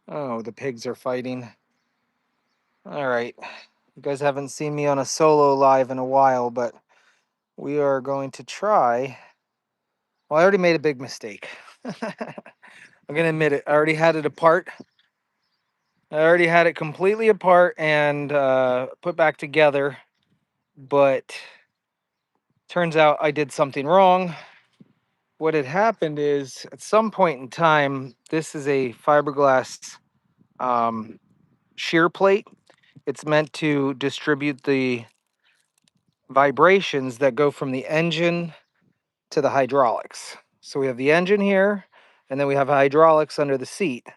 Oh, the pigs are fighting. All right. You guys haven't seen me on a solo live in a while, but we are going to try. Well, I already made a big mistake. I'm going to admit it. I already had it apart. I already had it completely apart and put back together, but turns out I did something wrong. What had happened is at some point in time, this is a fiberglass um, shear plate. It's meant to distribute the vibrations that go from the engine to the hydraulics. So we have the engine here, and then we have hydraulics under the seat.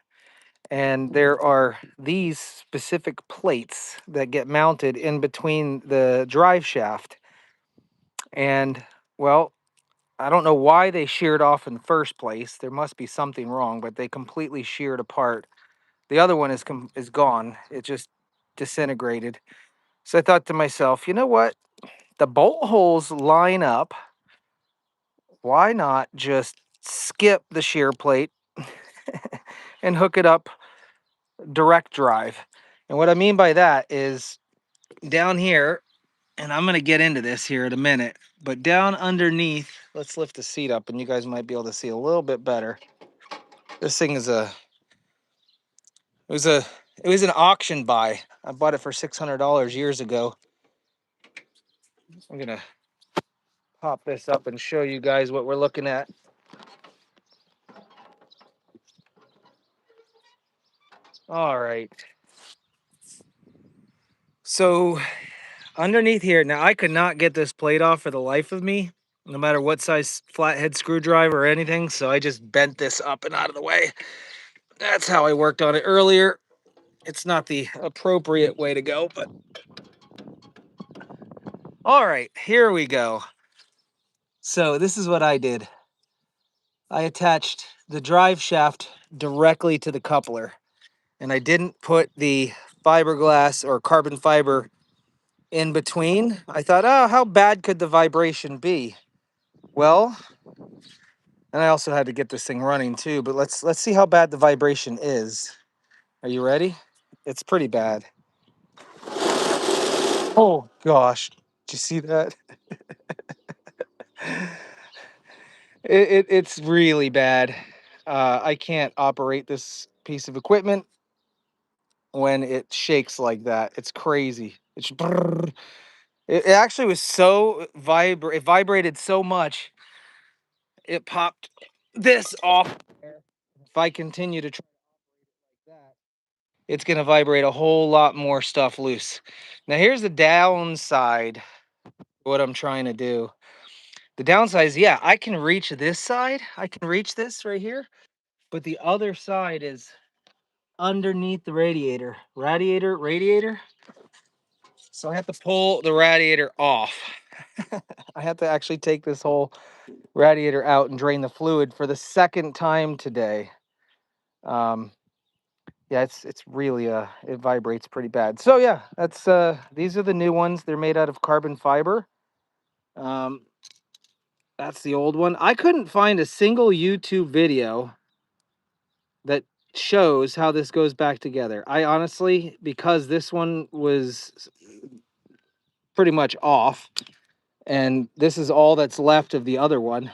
And there are these specific plates that get mounted in between the drive shaft. And, well, I don't know why they sheared off in the first place. There must be something wrong, but they completely sheared apart. The other one is gone. It just disintegrated. So I thought to myself, you know what? The bolt holes line up. Why not just skip the shear plate and hook it up direct drive? And what I mean by that is down here, and I'm going to get into this here in a minute, but down underneath, let's lift the seat up and you guys might be able to see a little bit better. This thing is it was an auction buy. I bought it for $600 years ago. I'm going to pop this up and show you guys what we're looking at. All right. So underneath here, now I could not get this plate off for the life of me, no matter what size flathead screwdriver or anything. So I just bent this up and out of the way. That's how I worked on it earlier. It's not the appropriate way to go, but all right, here we go. So this is what I did. I attached the drive shaft directly to the coupler, and I didn't put the fiberglass or carbon fiber in between. I thought, oh, how bad could the vibration be? Well, and I also had to get this thing running too, but let's see how bad the vibration is. Are you ready? It's pretty bad. Oh gosh, did you see that? It's really bad. I can't operate this piece of equipment when it shakes like that. It's crazy. It actually was so it vibrated so much it popped this off. If I continue to try like that, it's going to vibrate a whole lot more stuff loose. Now here's the downside. What I'm trying to do. The downside is, yeah, I can reach this side. I can reach this right here, but the other side is underneath the radiator. So I have to pull the radiator off. I have to actually take this whole radiator out and drain the fluid for the second time today. Yeah, it's really it vibrates pretty bad. So yeah, that's these are the new ones. They're made out of carbon fiber. Um, that's the old one. I couldn't find a single YouTube video that shows how this goes back together. I honestly, because this one was pretty much off, and this is all that's left of the other one.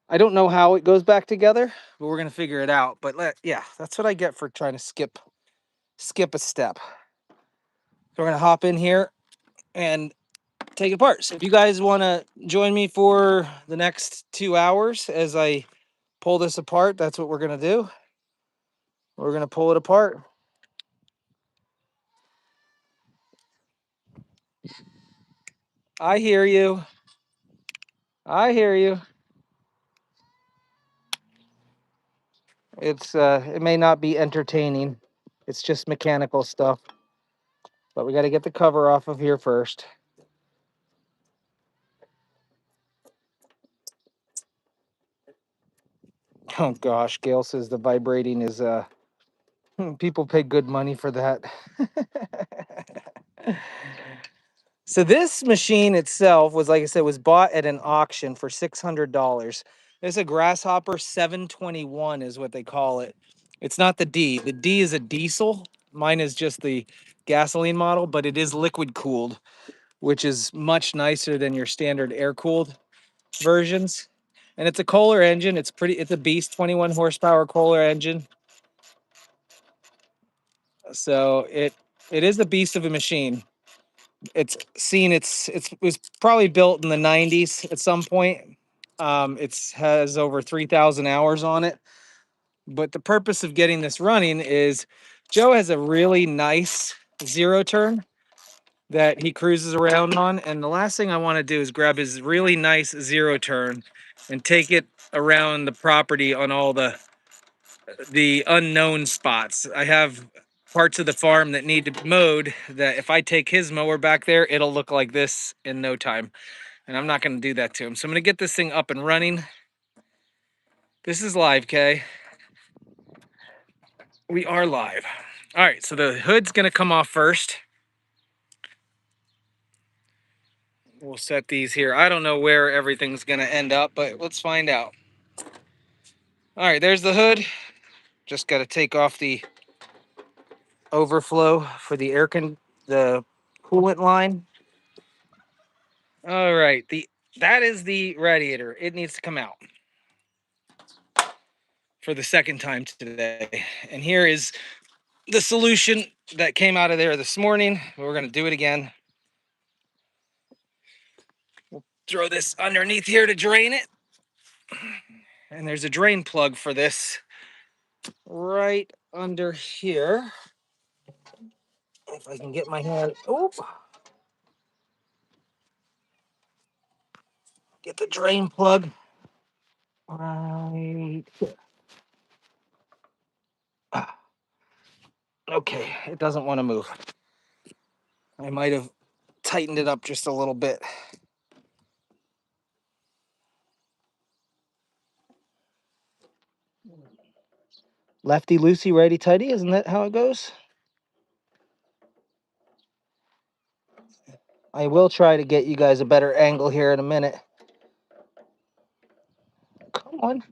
I don't know how it goes back together, but we're gonna figure it out. But yeah, that's what I get for trying to skip a step. So we're gonna hop in here and take it apart. So if you guys want to join me for the next 2 hours as I pull this apart, that's what we're gonna do. We're gonna pull it apart. I hear you. I hear you. It may not be entertaining. It's just mechanical stuff. But we got to get the cover off of here first. Oh gosh, Gail says the vibrating is people pay good money for that. So this machine itself was, like I said, was bought at an auction for $600. It's a Grasshopper 721 is what they call it. It's not the D. The D is a diesel. Mine is just the gasoline model, but it is liquid cooled, which is much nicer than your standard air cooled versions. And it's a Kohler engine. It's a beast 21 horsepower Kohler engine. So it is a beast of a machine. It was probably built in the 90s at some point. It has over 3,000 hours on it. But the purpose of getting this running is Joe has a really nice zero turn that he cruises around on. And the last thing I want to do is grab his really nice zero turn and take it around the property on all the unknown spots. I have parts of the farm that need to be mowed that if I take his mower back there, it'll look like this in no time. And I'm not going to do that to him. So I'm going to get this thing up and running. This is live, Kay. We are live. All right, so the hood's going to come off first. We'll set these here. I don't know where everything's going to end up, but let's find out. All right, there's the hood. Just got to take off the overflow for the the coolant line. All right, that is the radiator. It needs to come out for the second time today. And here is the solution that came out of there this morning. We're going to do it again. We'll throw this underneath here to drain it. And there's a drain plug for this right under here. If I can get my hand, get the drain plug right here. Okay, it doesn't want to move. I might have tightened it up just a little bit. Lefty loosey, righty tighty, isn't that how it goes? I will try to get you guys a better angle here in a minute. Come on.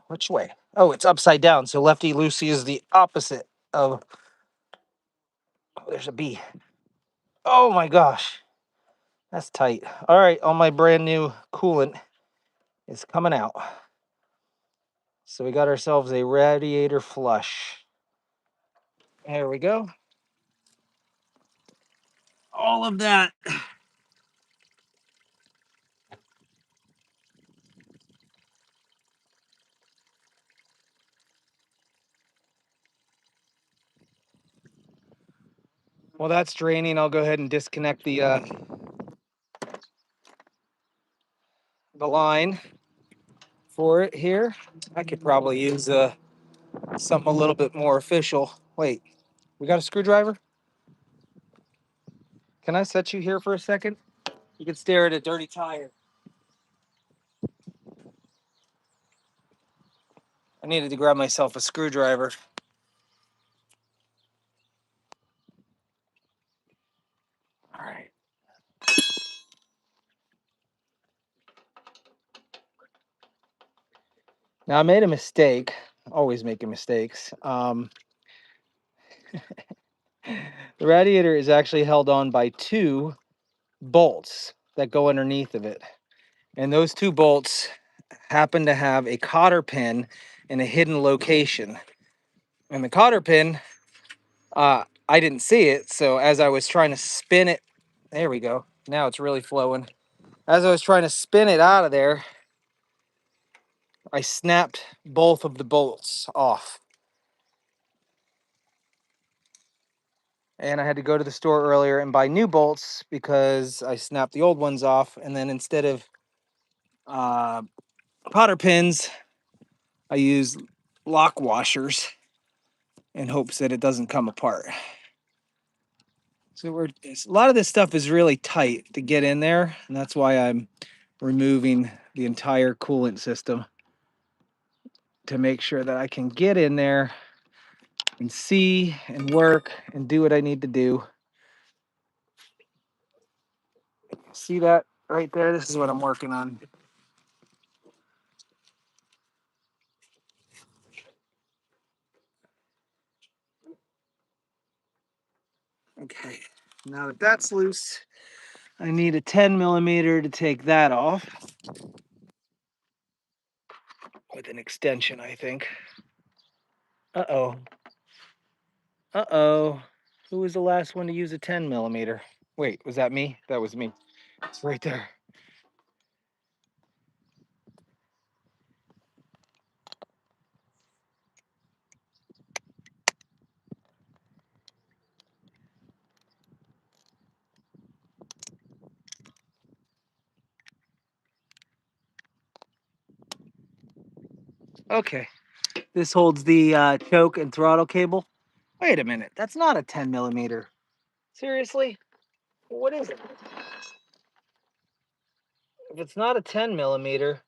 Which way? Oh, it's upside down. So lefty loosey is the opposite of. Oh, there's a B. Oh my gosh. That's tight. All right, all my brand new coolant is coming out. So we got ourselves a radiator flush. There we go. All of that. While that's draining, I'll go ahead and disconnect the line for it here. I could probably use something a little bit more official. Wait, we got a screwdriver? Can I set you here for a second? You can stare at a dirty tire. I needed to grab myself a screwdriver. All right. Now I made a mistake. Always making mistakes. The radiator is actually held on by two bolts that go underneath of it. And those two bolts happen to have a cotter pin in a hidden location. And the cotter pin, I didn't see it. So as I was trying to spin it, there we go. Now it's really flowing. As I was trying to spin it out of there, I snapped both of the bolts off. And I had to go to the store earlier and buy new bolts because I snapped the old ones off. And then instead of cotter pins, I use lock washers in hopes that it doesn't come apart. So a lot of this stuff is really tight to get in there, and that's why I'm removing the entire coolant system to make sure that I can get in there and see and work and do what I need to do. See that right there? This is what I'm working on. Okay, now that that's loose, I need a 10 millimeter to take that off with an extension, I think. Uh-oh. Uh-oh. Who was the last one to use a 10 millimeter? Wait, was that me? That was me. It's right there. Okay, this holds the choke and throttle cable. Wait a minute, that's not a 10 millimeter. Seriously? What is it? If it's not a 10 millimeter,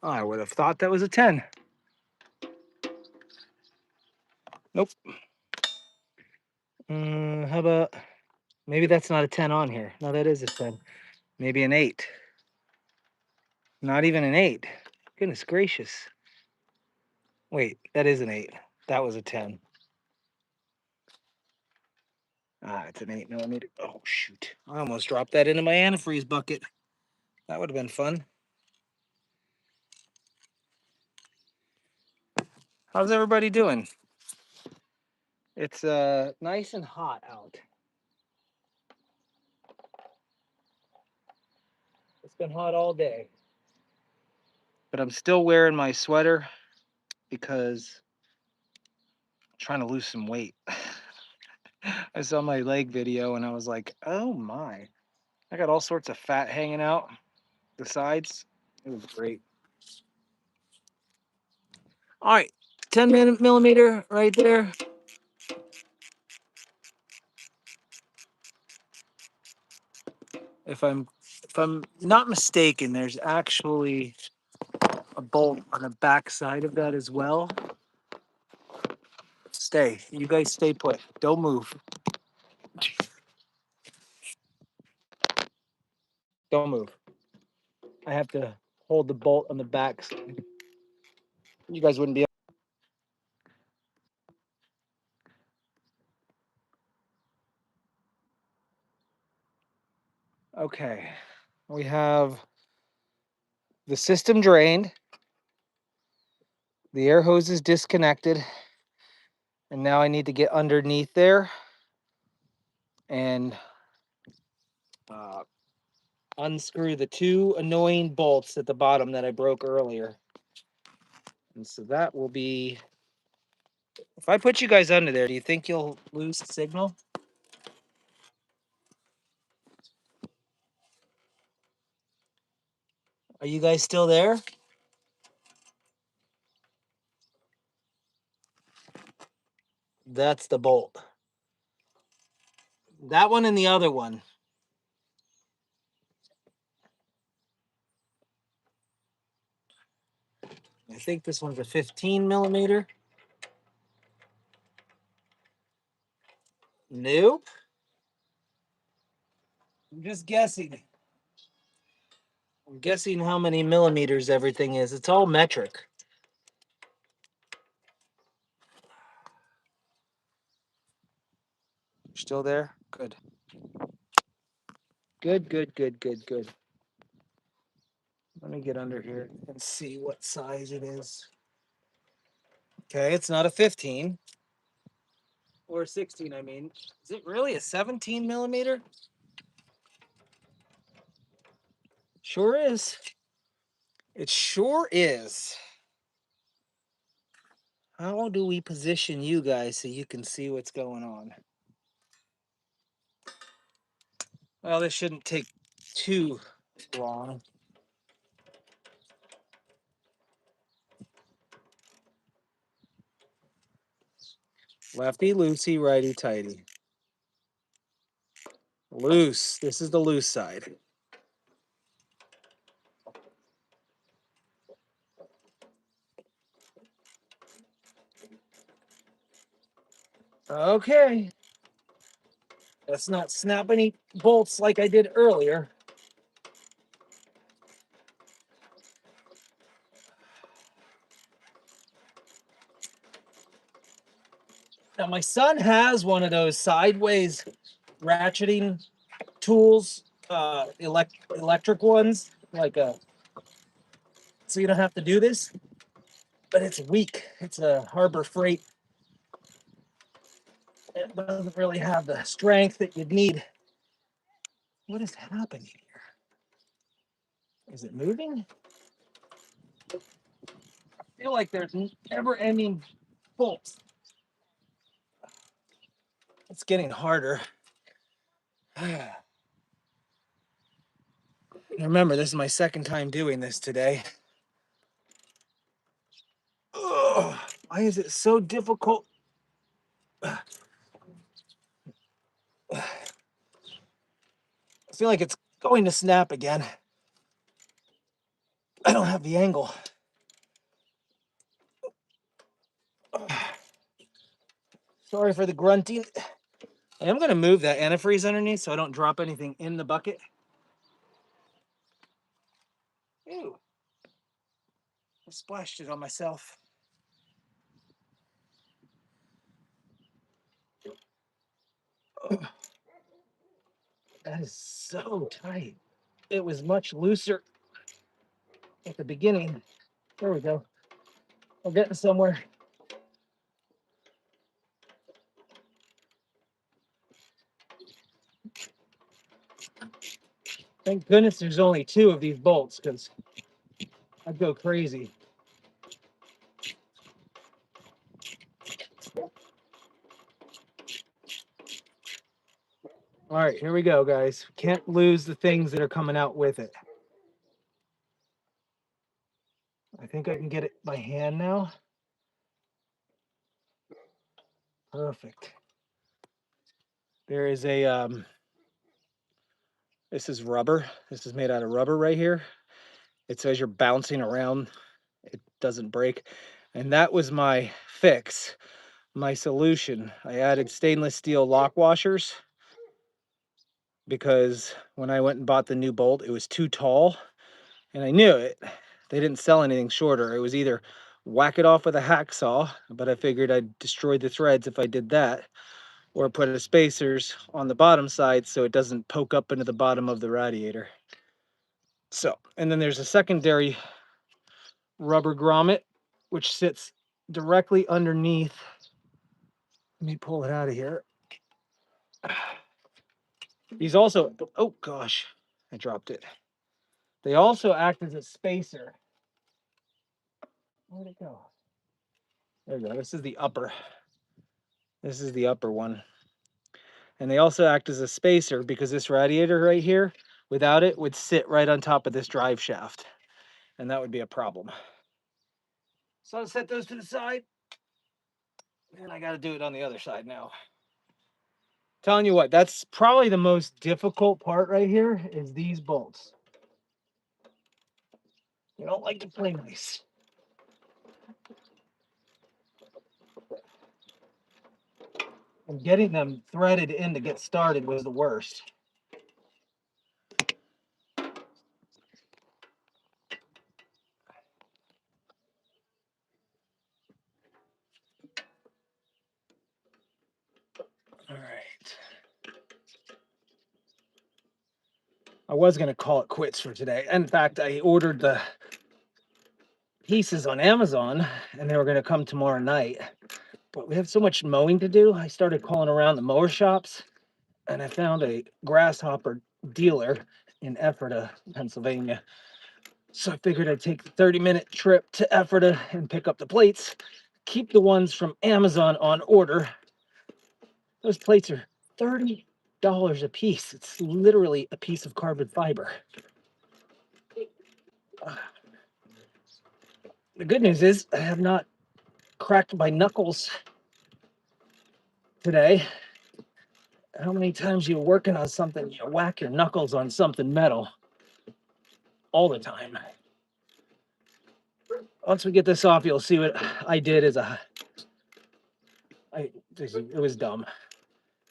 I would have thought that was a 10. Nope. How about, maybe that's not a 10 on here. No, that is a 10. Maybe an 8. Not even an 8. Goodness gracious. Wait, that is an 8. That was a 10. Ah, it's an 8 millimeter. Oh, shoot. I almost dropped that into my antifreeze bucket. That would have been fun. How's everybody doing? It's nice and hot out. It's been hot all day. But I'm still wearing my sweater because I'm trying to lose some weight. I saw my leg video and I was like, oh my. I got all sorts of fat hanging out the sides. It was great. All right, 10 millimeter right there. If I'm not mistaken, there's actually a bolt on the back side of that as well. Stay. You guys stay put. Don't move. Don't move. I have to hold the bolt on the back side. You guys wouldn't be. Okay. We have the system drained. The air hose is disconnected. And now I need to get underneath there and uh, unscrew the 2 annoying bolts at the bottom that I broke earlier. And so that will be, if I put you guys under there, do you think you'll lose signal? Are you guys still there? That's the bolt. That one and the other one. I think this one's a 15 millimeter. Nope. I'm just guessing. I'm guessing how many millimeters everything is. It's all metric. Still there? Good. Good, good, good, good, good. Let me get under here and see what size it is. Okay, it's not a 15. Or 16, I mean. Is it really a 17 millimeter? Sure is. It sure is. How do we position you guys so you can see what's going on? Well, this shouldn't take too long. Lefty loosey, righty tighty. Loose. This is the loose side. Okay. Let's not snap any bolts like I did earlier. Now my son has one of those sideways ratcheting tools, electric ones, like a, so you don't have to do this, but it's weak. It's a Harbor Freight. It doesn't really have the strength that you'd need. What is happening here? Is it moving? I feel like there's never-ending bolts. It's getting harder. Remember, this is my second time doing this today. Ugh, why is it so difficult? I feel like it's going to snap again. I don't have the angle. Sorry for the grunting. I am going to move that antifreeze underneath so I don't drop anything in the bucket. Ew. I splashed it on myself. Ugh. That is so tight. It was much looser at the beginning. There we go. We're getting somewhere. Thank goodness there's only 2 of these bolts, because I'd go crazy. All right, here we go, guys. Can't lose the things that are coming out with it. I think I can get it by hand now. Perfect. There is a, this is rubber. This is made out of rubber right here. It says you're bouncing around, it doesn't break. And that was my fix, my solution. I added stainless steel lock washers because when I went and bought the new bolt, it was too tall and I knew it. They didn't sell anything shorter. It was either whack it off with a hacksaw, but I figured I'd destroy the threads if I did that, or put a spacers on the bottom side so it doesn't poke up into the bottom of the radiator. So, and then there's a secondary rubber grommet, which sits directly underneath. Let me pull it out of here. These also, oh gosh, I dropped it. They also act as a spacer. Where'd it go? There we go. This is the upper. This is the upper one. And they also act as a spacer because this radiator right here, without it, would sit right on top of this drive shaft. And that would be a problem. So I'll set those to the side. And I got to do it on the other side now. Telling you what, that's probably the most difficult part right here is these bolts. You don't like to play nice. And getting them threaded in to get started was the worst. All right. I was going to call it quits for today. In fact, I ordered the pieces on Amazon and they were going to come tomorrow night. But we have so much mowing to do. I started calling around the mower shops and I found a Grasshopper dealer in Ephrata, Pennsylvania. So I figured I'd take the 30-minute trip to Ephrata and pick up the plates, keep the ones from Amazon on order. Those plates are $30 a piece. It's literally a piece of carbon fiber. The good news is I have not cracked my knuckles today. How many times you're working on something, you whack your knuckles on something metal all the time. Once we get this off, you'll see what I did as it was dumb.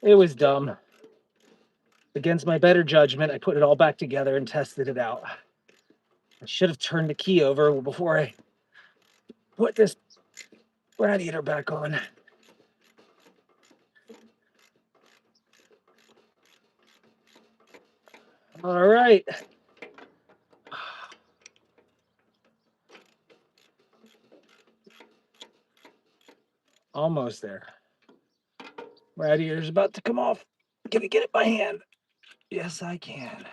It was dumb. against my better judgment, I put it all back together and tested it out. I should have turned the key over before I put this radiator back on. All right. Almost there. Radiator's about to come off. Can I get it by hand? Yes, I can.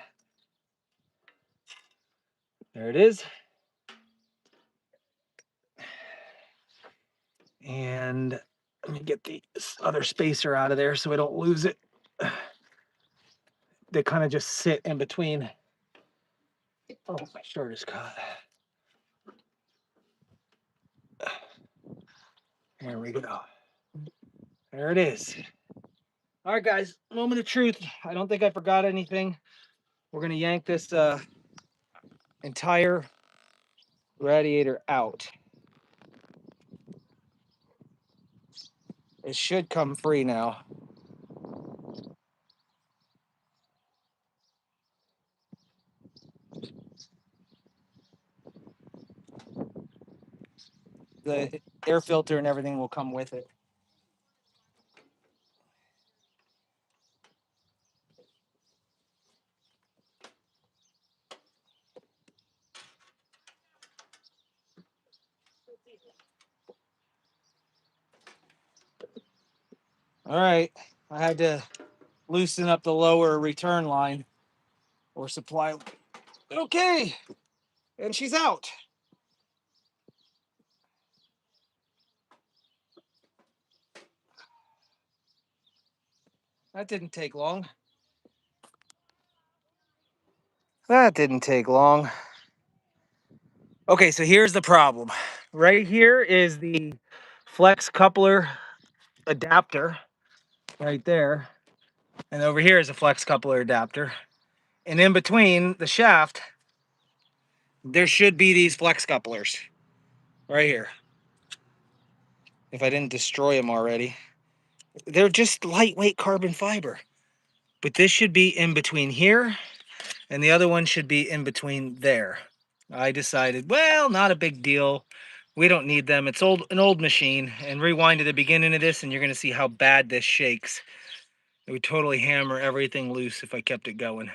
There it is. And let me get the other spacer out of there so I don't lose it. They kind of just sit in between. Oh, my shirt is caught. There we go. There it is. All right, guys, moment of truth. I don't think I forgot anything. We're going to yank this entire radiator out. It should come free now. The air filter and everything will come with it. All right, I had to loosen up the lower return line or supply. Okay, and she's out. That didn't take long. That didn't take long. Okay, so here's the problem. Right here is the flex coupler adapter right there. And over here is a flex coupler adapter. And in between the shaft, there should be these flex couplers right here. If I didn't destroy them already. They're just lightweight carbon fiber. But this should be in between here, and the other one should be in between there. I decided, well, not a big deal. We don't need them. It's an old machine. And rewind to the beginning of this, and you're going to see how bad this shakes. It would totally hammer everything loose if I kept it going.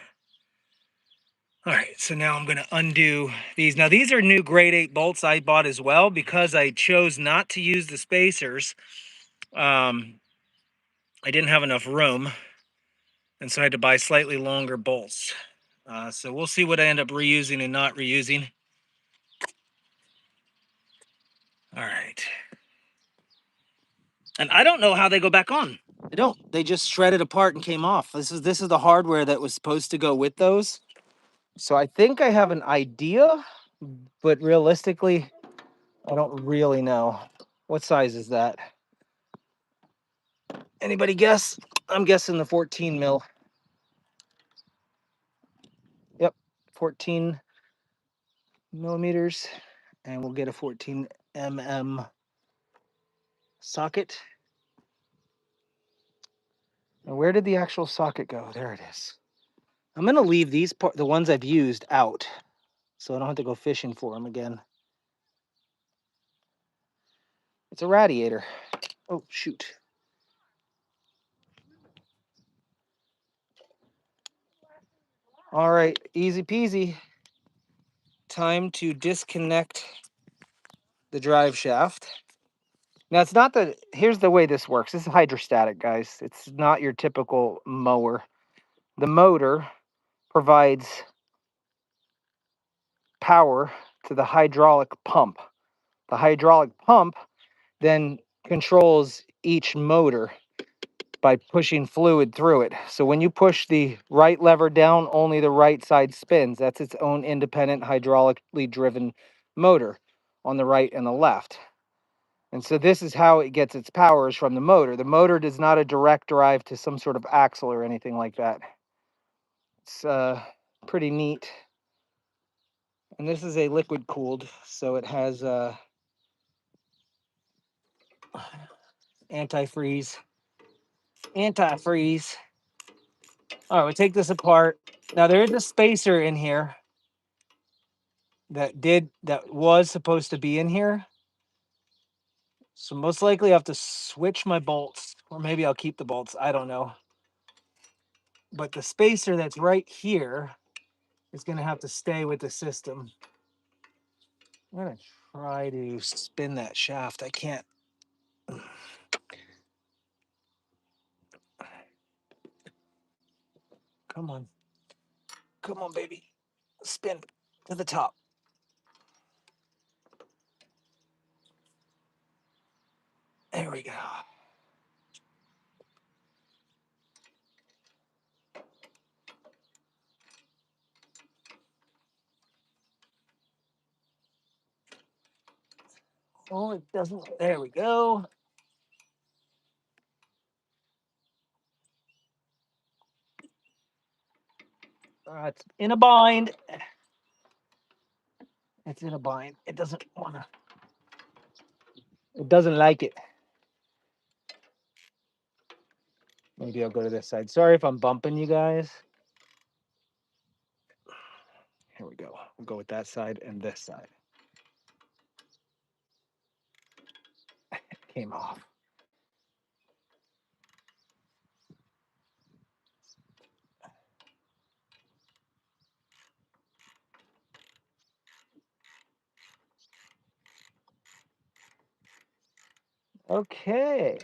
All right, so now I'm going to undo these. Now, these are new grade 8 bolts I bought as well because I chose not to use the spacers. I didn't have enough room, and so I had to buy slightly longer bolts. So we'll see what I end up reusing and not reusing. All right. And I don't know how they go back on. I don't. They just shredded apart and came off. This is the hardware that was supposed to go with those. So I think I have an idea, but realistically, I don't really know. What size is that? Anybody guess? I'm guessing the 14 mil. Yep, 14 millimeters. And we'll get a 14 mm socket. Now, where did the actual socket go? There it is. I'm going to leave these the ones I've used out so I don't have to go fishing for them again. It's a radiator. Oh, shoot. All right, easy peasy. Time to disconnect the drive shaft. Now, it's not the, here's the way this works. This is hydrostatic, guys. It's not your typical mower. The motor provides power to the hydraulic pump. The hydraulic pump then controls each motor by pushing fluid through it. So when you push the right lever down, only the right side spins. That's its own independent hydraulically driven motor on the right and the left. And so this is how it gets its powers from the motor. The motor does not a direct drive to some sort of axle or anything like that. It's pretty neat. And this is a liquid cooled, so it has antifreeze. All right, we'll take this apart. Now there is a spacer in here that was supposed to be in here. So most likely I have to switch my bolts, or maybe I'll keep the bolts. I don't know. But the spacer that's right here is going to have to stay with the system. I'm going to try to spin that shaft. I can't. Come on. Come on, baby. Spin to the top. There we go. Oh, it doesn't. There we go. It's in a bind. It's in a bind. It doesn't want to. It doesn't like it. Maybe I'll go to this side. Sorry if I'm bumping you guys. Here we go. We'll go with that side and this side. Came off. Okay.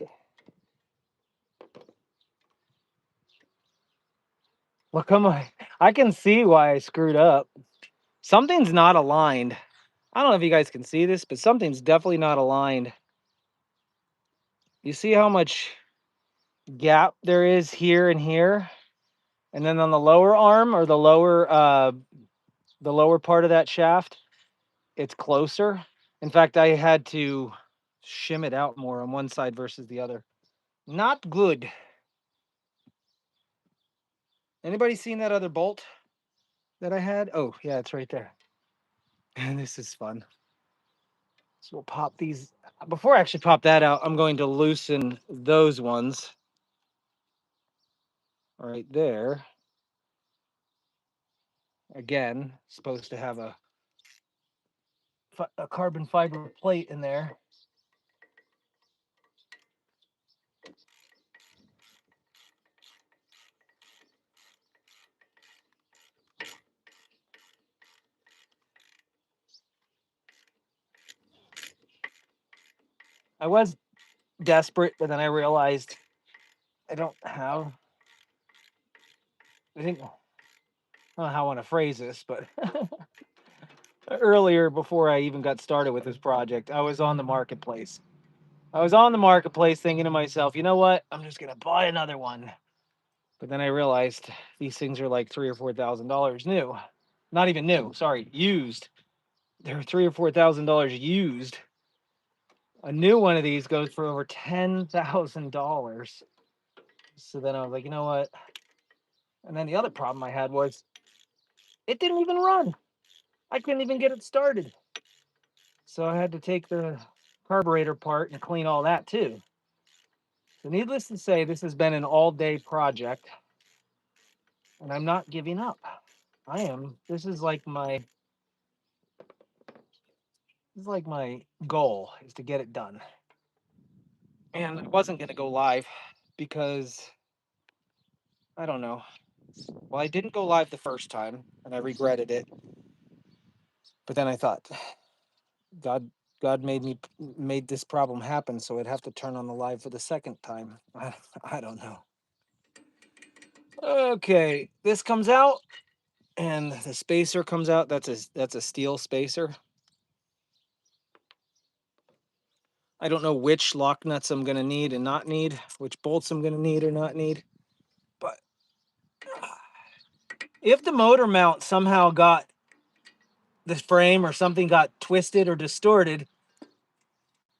Well, come on. I can see why I screwed up. Something's not aligned. I don't know if you guys can see this, but something's definitely not aligned. You see how much gap there is here and here? And then on the lower arm or the lower part of that shaft, it's closer. In fact, I had to shim it out more on one side versus the other. Not good. Anybody seen that other bolt that I had? Oh, yeah, it's right there. And this is fun. So we'll pop these. Before I actually pop that out, I'm going to loosen those ones right there. Again, supposed to have a carbon fiber plate in there. I was desperate, but then I realized I don't have. I think I don't know how I want to phrase this, but earlier, before I even got started with this project, I was on the marketplace. I was on the marketplace thinking to myself, you know what? I'm just gonna buy another one. But then I realized these things are like $3,000 or $4,000 new. Not even new, sorry, used. They're $3,000 or $4,000 used. A new one of these goes for over $10,000. So then I was like, you know what? And then the other problem I had was it didn't even run. I couldn't even get it started. So I had to take the carburetor apart and clean all that too. So needless to say, this has been an all-day project, and I'm not giving up. I am. This is like my goal is to get it done. And I wasn't going to go live because I don't know. Well, I didn't go live the first time and I regretted it. But then I thought God God made this problem happen, so I'd have to turn on the live for the second time. I don't know. Okay, this comes out and the spacer comes out. That's a steel spacer. I don't know which lock nuts I'm going to need and not need, which bolts I'm going to need or not need. But if the motor mount somehow got the frame or something got twisted or distorted,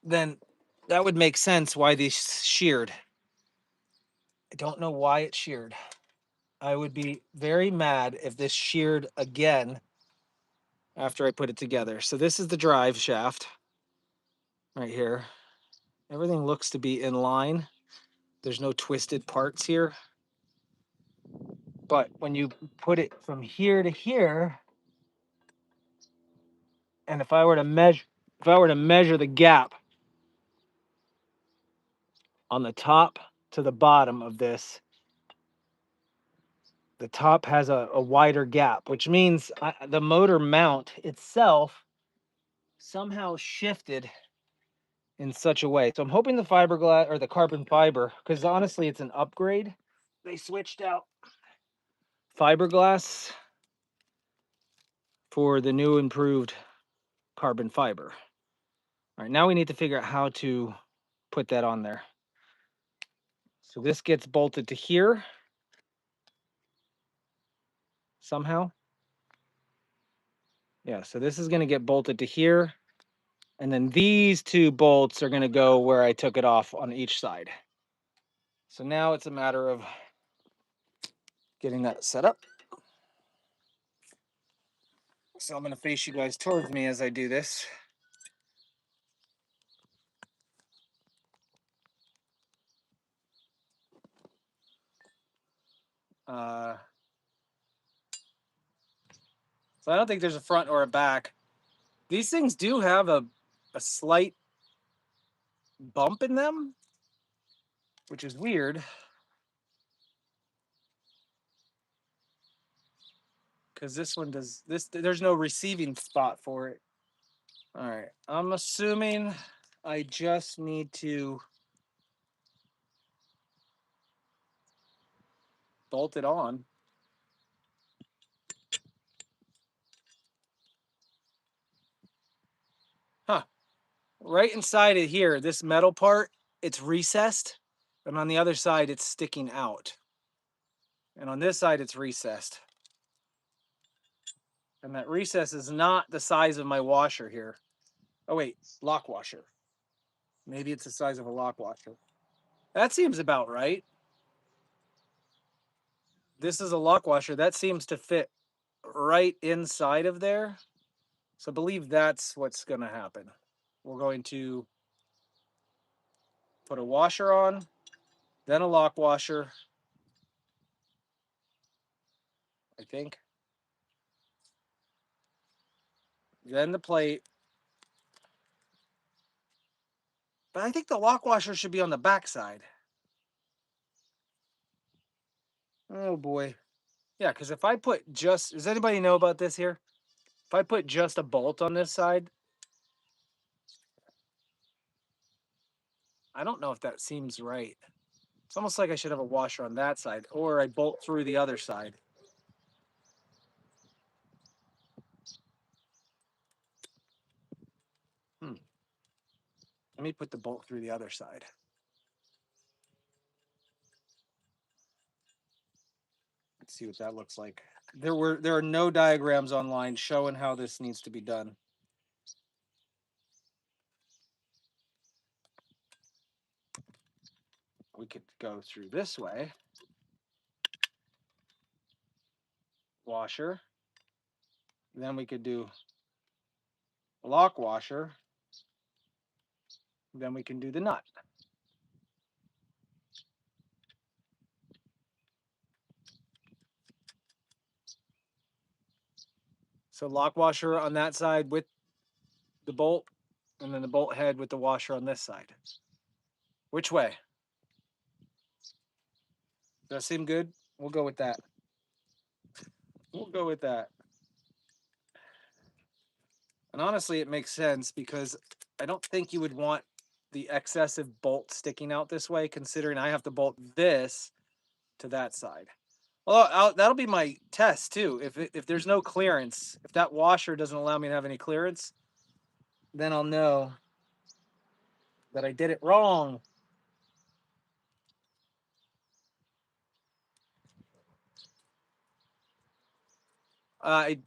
then that would make sense why these sheared. I don't know why it sheared. I would be very mad if this sheared again after I put it together. So this is the drive shaft right here. Everything looks to be in line. There's no twisted parts here. But when you put it from here to here, and if I were to measure the gap on the top to the bottom of this, the top has a wider gap, which means the motor mount itself somehow shifted in such a way. So I'm hoping the fiberglass or the carbon fiber, because honestly, it's an upgrade. They switched out fiberglass for the new improved carbon fiber. All right, now we need to figure out how to put that on there. So this gets bolted to here somehow. Yeah, so this is going to get bolted to here. And then these two bolts are going to go where I took it off on each side. So now it's a matter of getting that set up. So I'm going to face you guys towards me as I do this. So I don't think there's a front or a back. These things do have a slight bump in them, which is weird. Because this one does this, there's no receiving spot for it. All right, I'm assuming I just need to bolt it on. Huh. Right inside of here, this metal part, it's recessed. And on the other side, it's sticking out. And on this side, it's recessed. And that recess is not the size of my washer here. Oh, wait, lock washer. Maybe it's the size of a lock washer. That seems about right. This is a lock washer. That seems to fit right inside of there. So I believe that's what's going to happen. We're going to put a washer on, then a lock washer, I think. Then the plate. But I think the lock washer should be on the back side. Oh boy. Yeah, because if I put just, does anybody know about this here? If I put just a bolt on this side, I don't know if that seems right. It's almost like I should have a washer on that side, or I bolt through the other side. Let me put the bolt through the other side. Let's see what that looks like. There are no diagrams online showing how this needs to be done. We could go through this way. Washer. Then we could do a lock washer. Then we can do the nut. So lock washer on that side with the bolt, and then the bolt head with the washer on this side. Which way? Does that seem good? We'll go with that. We'll go with that. And honestly, it makes sense because I don't think you would want the excessive bolt sticking out this way, considering I have to bolt this to that side. Well, that'll be my test too. If there's no clearance, if that washer doesn't allow me to have any clearance, then I'll know that I did it wrong. I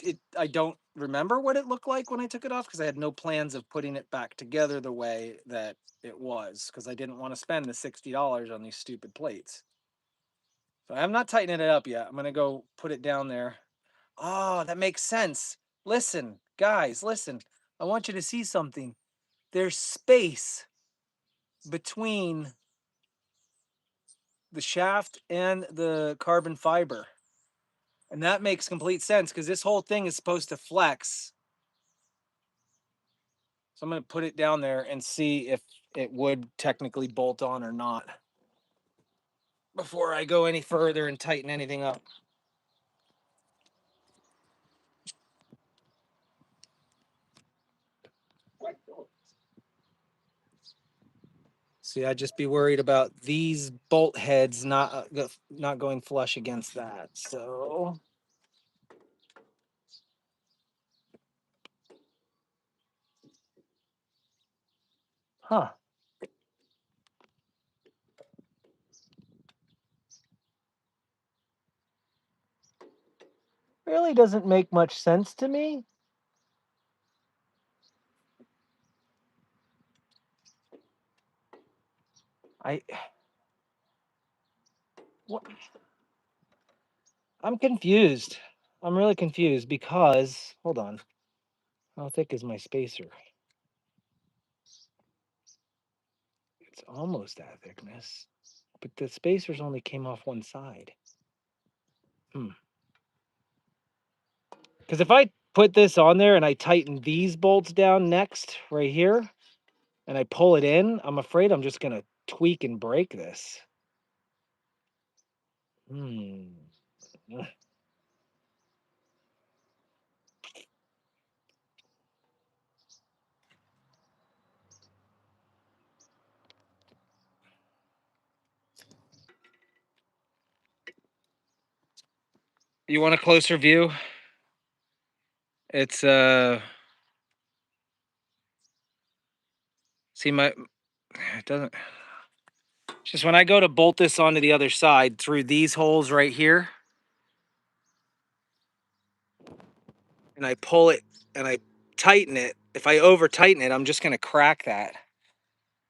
don't remember what it looked like when I took it off because I had no plans of putting it back together the way that it was because I didn't want to spend the $60 on these stupid plates. So I'm not tightening it up yet. I'm gonna go put it down there. Oh, that makes sense. Listen, guys, listen. I want you to see something. There's space between the shaft and the carbon fiber. And that makes complete sense because this whole thing is supposed to flex. So I'm going to put it down there and see if it would technically bolt on or not before I go any further and tighten anything up. See, I'd just be worried about these bolt heads not going flush against that. So, huh. Really doesn't make much sense to me. I what, I'm confused. I'm really confused because hold on. How thick is my spacer? It's almost that thickness, but the spacers only came off one side. Because if I put this on there and I tighten these bolts down next, right here, and I pull it in, I'm afraid I'm just gonna tweak and break this. Hmm. You want a closer view? It's see my it doesn't just when I go to bolt this onto the other side through these holes right here and I pull it and I tighten it, if I over tighten it, I'm just gonna crack that.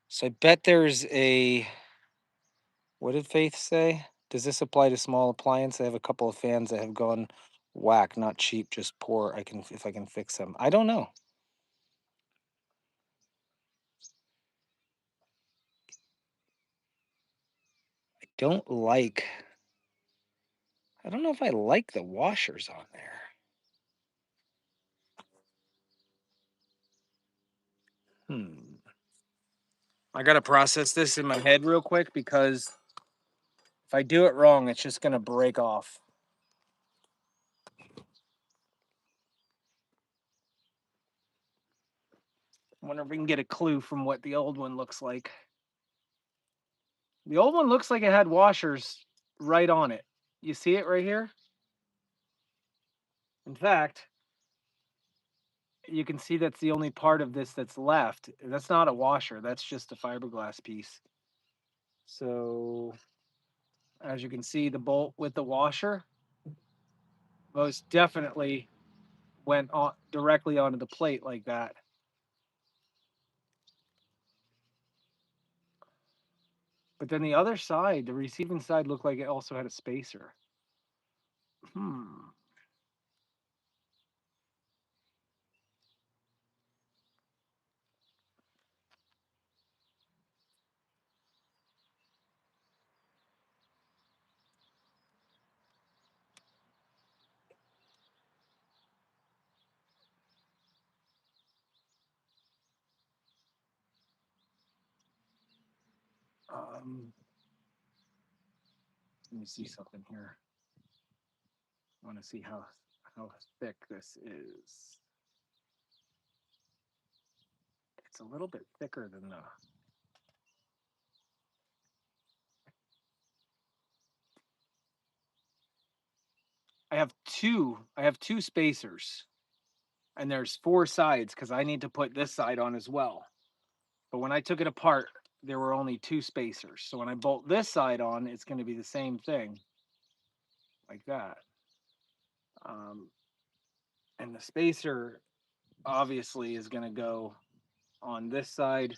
So I bet there's a what did Faith say? Does this apply to small appliance? I have a couple of fans that have gone whack, not cheap, just poor. I can if I can fix them. I don't know. I don't like. I don't know if I like the washers on there. Hmm. I gotta process this in my head real quick because if I do it wrong, it's just gonna break off. I wonder if we can get a clue from what the old one looks like. The old one looks like it had washers right on it. You see it right here? In fact, you can see that's the only part of this that's left. That's not a washer, that's just a fiberglass piece. So, as you can see, the bolt with the washer most definitely went on directly onto the plate like that. But then the other side, the receiving side, looked like it also had a spacer. Hmm. Um, Let me see something here. I want to see how thick this is. It's a little bit thicker than the. I have two spacers, and there's four sides because I need to put this side on as well. But when I took it apart, there were only two spacers. So when I bolt this side on, it's going to be the same thing, like that. Um, and the spacer obviously is going to go on this side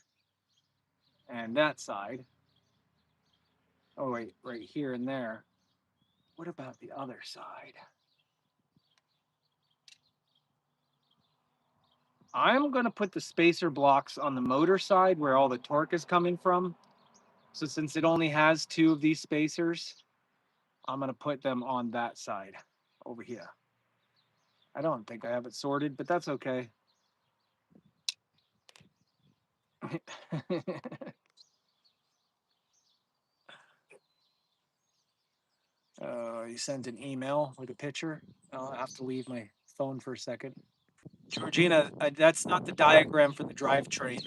and that side. Oh wait, right here and there. What about the other side? I'm going to put the spacer blocks on the motor side where all the torque is coming from. So since it only has two of these spacers, I'm going to put them on that side over here. I don't think I have it sorted, but that's okay. You sent an email with a picture. I'll have to leave my phone for a second. Georgina, that's not the diagram for the drivetrain.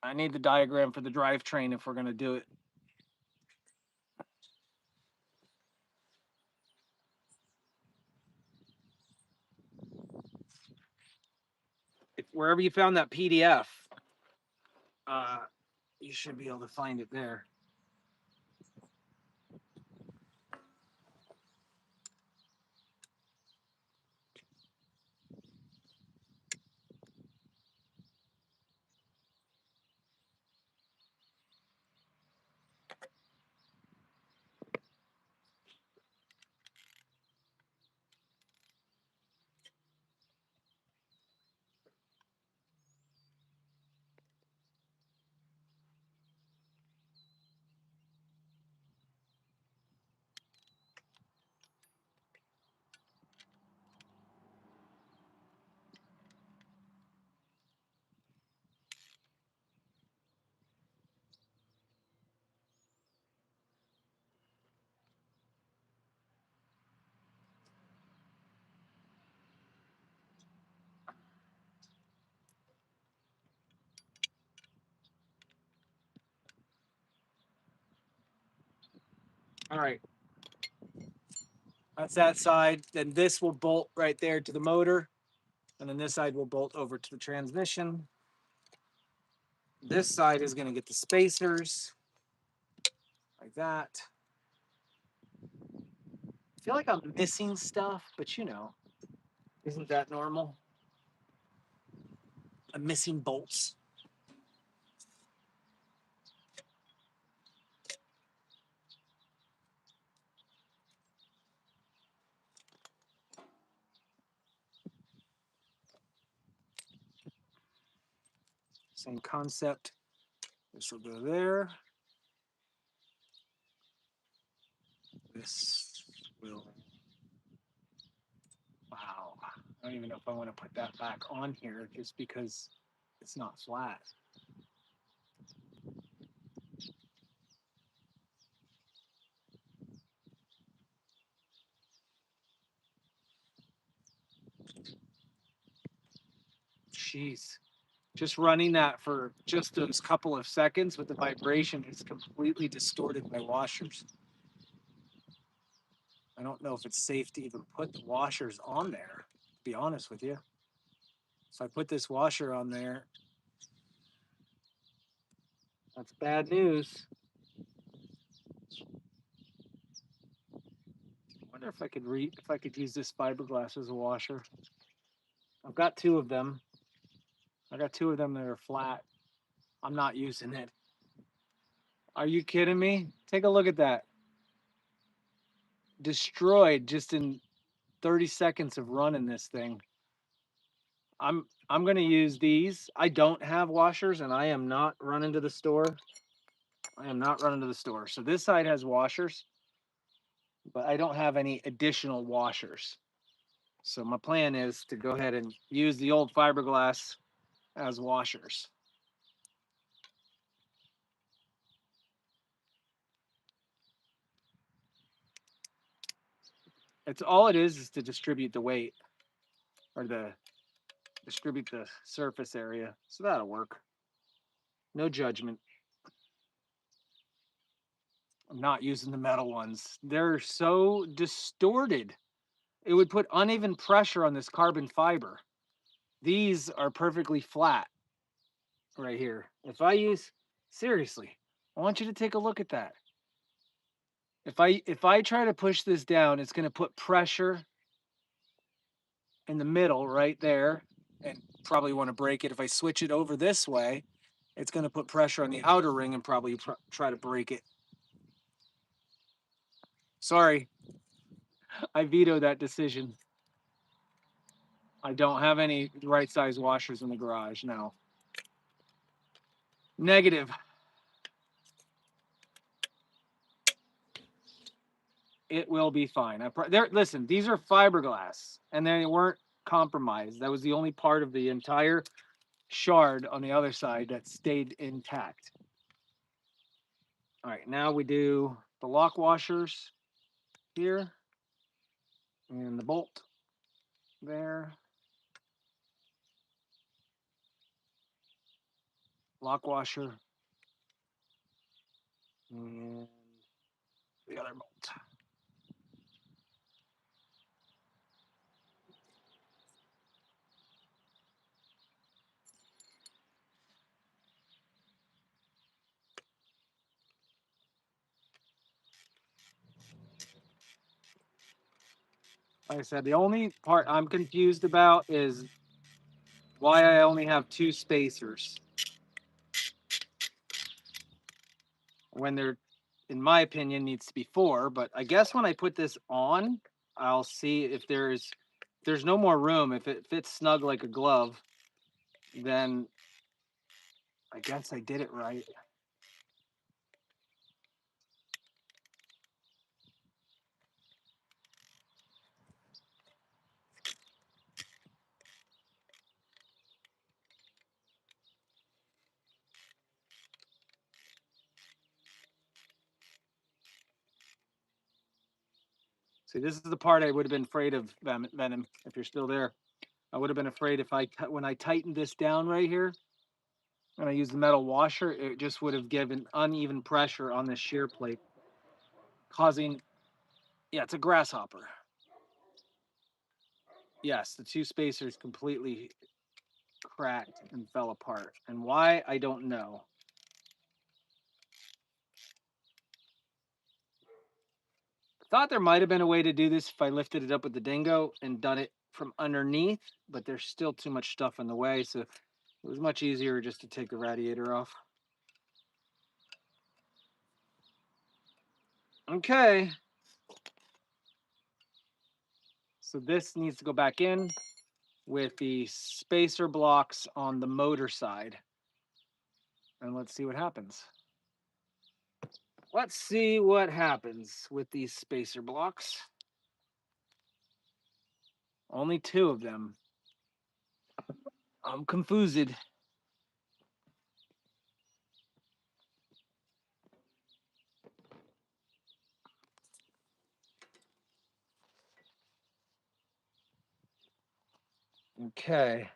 I need the diagram for the drivetrain if we're going to do it. Wherever you found that PDF, you should be able to find it there. All right. That's that side. Then this will bolt right there to the motor. And then this side will bolt over to the transmission. This side is going to get the spacers. Like that. I feel like I'm missing stuff, but you know, isn't that normal? I'm missing bolts. Same concept. This will go there. This will. Wow. I don't even know if I want to put that back on here just because it's not flat. Jeez. Just running that for just those couple of seconds with the vibration has completely distorted my washers. I don't know if it's safe to even put the washers on there, to be honest with you. If I put this washer on there, that's bad news. I wonder if I could use this fiberglass as a washer. I've got two of them. I got two of them that are flat. I'm not using it. Are you kidding me? Take a look at that. Destroyed just in 30 seconds of running this thing. I'm going to use these. I don't have washers and I am not running to the store. I am not running to the store. So this side has washers, but I don't have any additional washers. So my plan is to go ahead and use the old fiberglass as washers. It's all it is to distribute the weight or distribute the surface area. So that'll work. No judgment. I'm not using the metal ones. They're so distorted. It would put uneven pressure on this carbon fiber. These are perfectly flat right here. If I use, seriously, I want you to take a look at that. If I try to push this down, it's going to put pressure in the middle right there and probably want to break it. If I switch it over this way, it's going to put pressure on the outer ring and probably try to break it. Sorry, I veto that decision. I don't have any right size washers in the garage now. Negative. It will be fine. Listen, these are fiberglass, and they weren't compromised. That was the only part of the entire shard on the other side that stayed intact. All right, now we do the lock washers here, and the bolt there. Lock washer, and the other bolt. Like I said, the only part I'm confused about is why I only have 2 spacers when there, in my opinion, needs to be 4. But I guess when I put this on, I'll see if there's no more room. If it fits snug like a glove, then I guess I did it right. See, this is the part I would have been afraid of, Venom, if you're still there. I would have been afraid if when I tightened this down right here, and I used the metal washer, it just would have given uneven pressure on this shear plate, causing, yeah, it's a Grasshopper. Yes, the 2 spacers completely cracked and fell apart. And why, I don't know. Thought there might have been a way to do this if I lifted it up with the dingo and done it from underneath, but there's still too much stuff in the way, so it was much easier just to take the radiator off. Okay. So this needs to go back in with the spacer blocks on the motor side. And let's see what happens. Let's see what happens with these spacer blocks. Only 2 of them. I'm confused. Okay.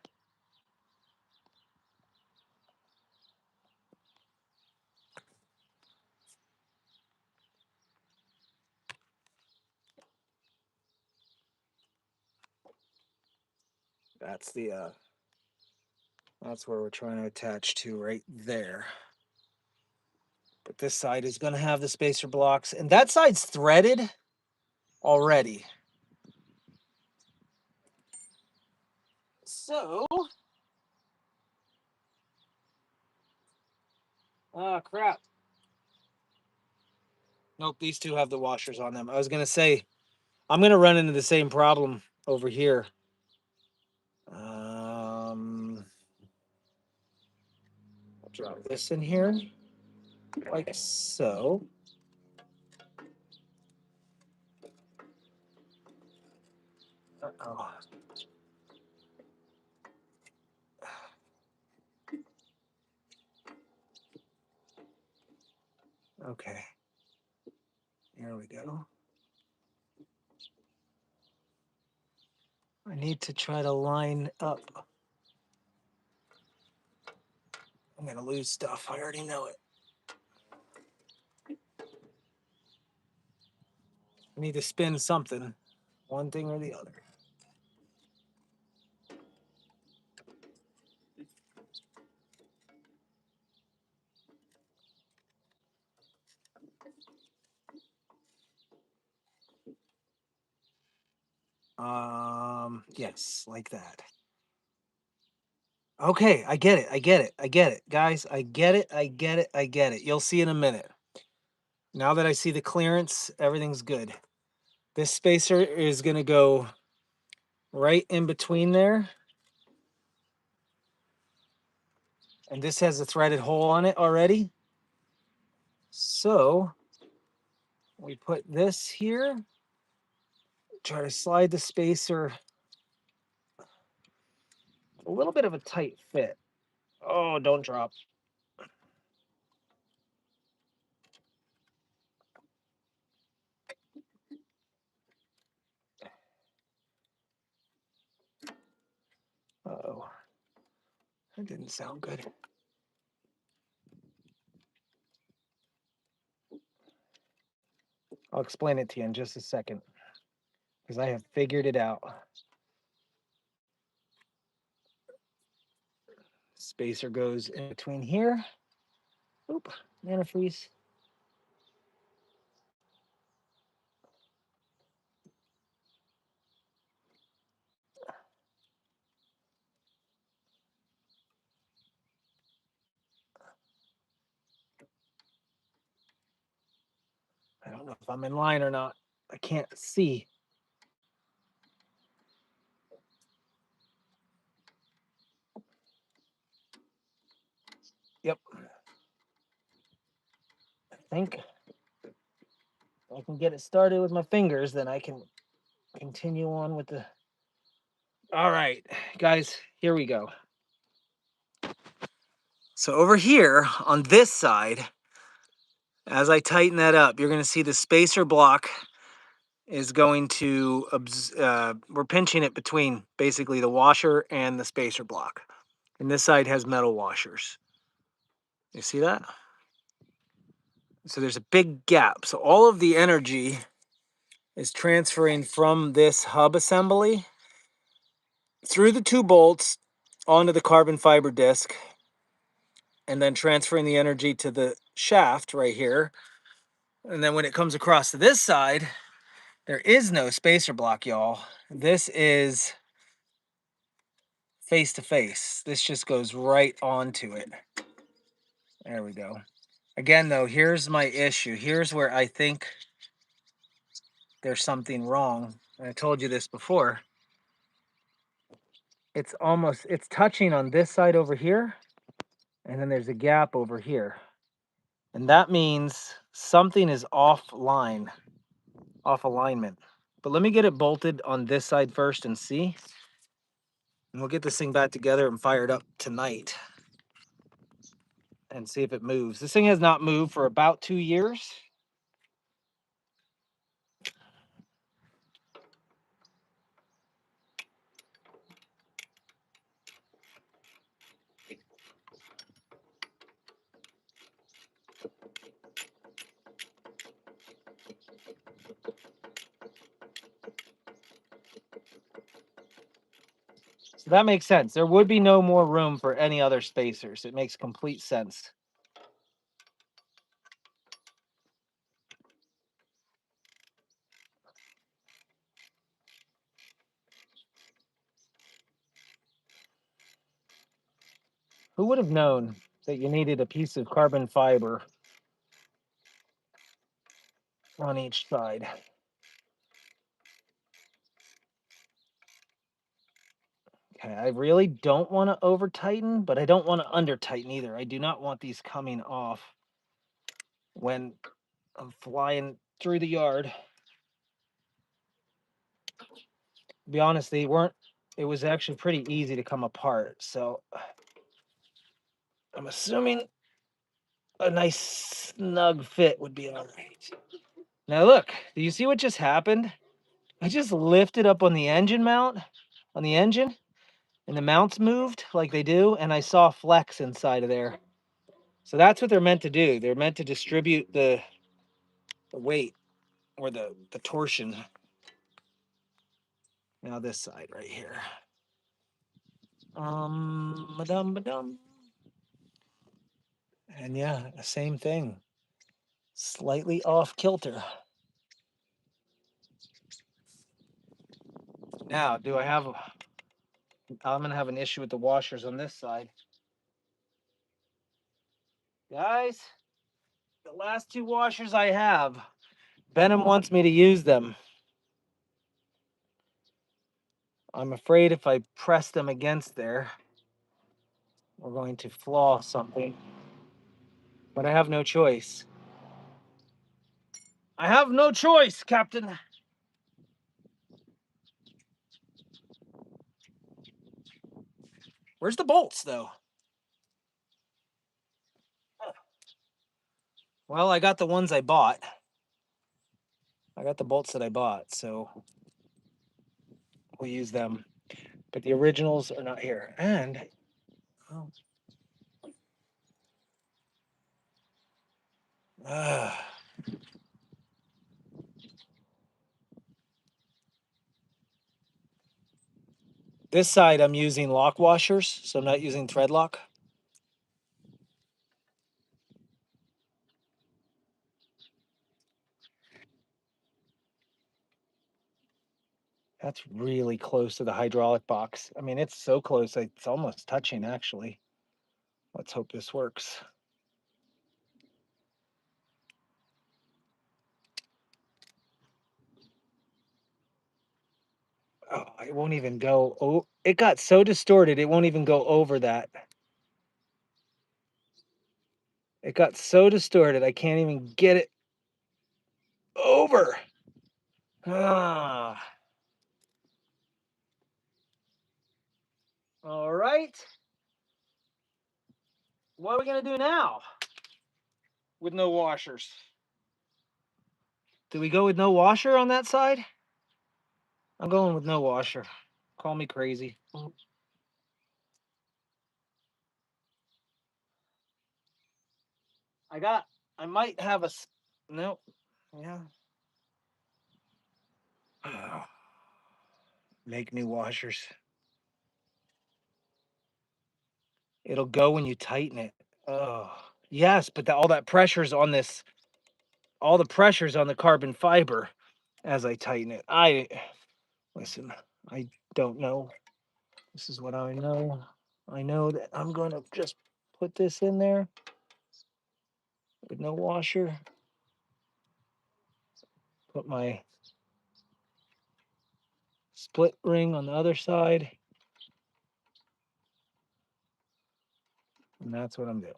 That's the that's where we're trying to attach to right there. But this side is going to have the spacer blocks, and that side's threaded already. So, crap. Nope, these 2 have the washers on them. I was going to say, I'm going to run into the same problem over here. Drop this in here, like so. Uh-oh. Okay. Here we go. I need to try to line up. I'm going to lose stuff. I already know it. I need to spin something, one thing or the other. Yes, like that. Okay, I get it. I get it. I get it. Guys, I get it. I get it. I get it. You'll see in a minute. Now that I see the clearance, everything's good. This spacer is going to go right in between there. And this has a threaded hole on it already. So We put this here, try to slide the spacer, a little bit of a tight fit. Oh, don't drop. Uh-oh, that didn't sound good. I'll explain it to you in just a second, because I have figured it out. Spacer goes in between here. Oop, antifreeze. I don't know if I'm in line or not. I can't see. Yep. I think I can get it started with my fingers, then I can continue on with the... All right, guys, here we go. So over here on this side, as I tighten that up, you're going to see the spacer block is going to, we're pinching it between basically the washer and the spacer block. And this side has metal washers. You see that? So there's a big gap. So all of the energy is transferring from this hub assembly through the two bolts onto the carbon fiber disc, and then transferring the energy to the shaft right here. And then when it comes across to this side, there is no spacer block, y'all. This is face to face. This just goes right onto it. There we go. Again, though, here's my issue. Here's where I think there's something wrong. I told you this before. It's touching on this side over here, and then there's a gap over here. And that means something is offline, off alignment. But let me get it bolted on this side first and see. And we'll get this thing back together and fire it up tonight and see if it moves. This thing has not moved for about 2 years. So that makes sense. There would be no more room for any other spacers. It makes complete sense. Who would have known that you needed a piece of carbon fiber on each side? Okay, I really don't want to over tighten, but I don't want to under tighten either. I do not want these coming off when I'm flying through the yard. To be honest, they weren't, it was actually pretty easy to come apart. So I'm assuming a nice snug fit would be all right. Now look, do you see what just happened? I just lifted up on the engine mount, on the engine, and the mounts moved like they do, and I saw flex inside of there. So that's what they're meant to do. They're meant to distribute the weight or the torsion. Now this side right here. Madum. And yeah, same thing. Slightly off kilter. Now, do I have I'm gonna have an issue with the washers on this side. Guys, the last two washers I have, Benham wants me to use them. I'm afraid if I press them against there, we're going to flaw something. But I have no choice. I have no choice, Captain. Where's the bolts, though? Well, I got the ones I bought. I got the bolts that I bought, so we'll use them. But the originals are not here. And oh, this side I'm using lock washers, so I'm not using thread lock. That's really close to the hydraulic box. I mean, it's so close, it's almost touching, actually. Let's hope this works. Oh, it won't even go. Oh, it got so distorted, it won't even go over that. It got so distorted, I can't even get it over. Ah. All right. What are we going to do now with no washers? Do we go with no washer on that side? I'm going with no washer. Call me crazy. I might have a, no, yeah. Make new washers. It'll go when you tighten it. Oh, yes, but all that pressure's on this, all the pressure's on the carbon fiber as I tighten it. Listen, I don't know. This is what I know. I know that I'm going to just put this in there with no washer. Put my split ring on the other side. And that's what I'm doing.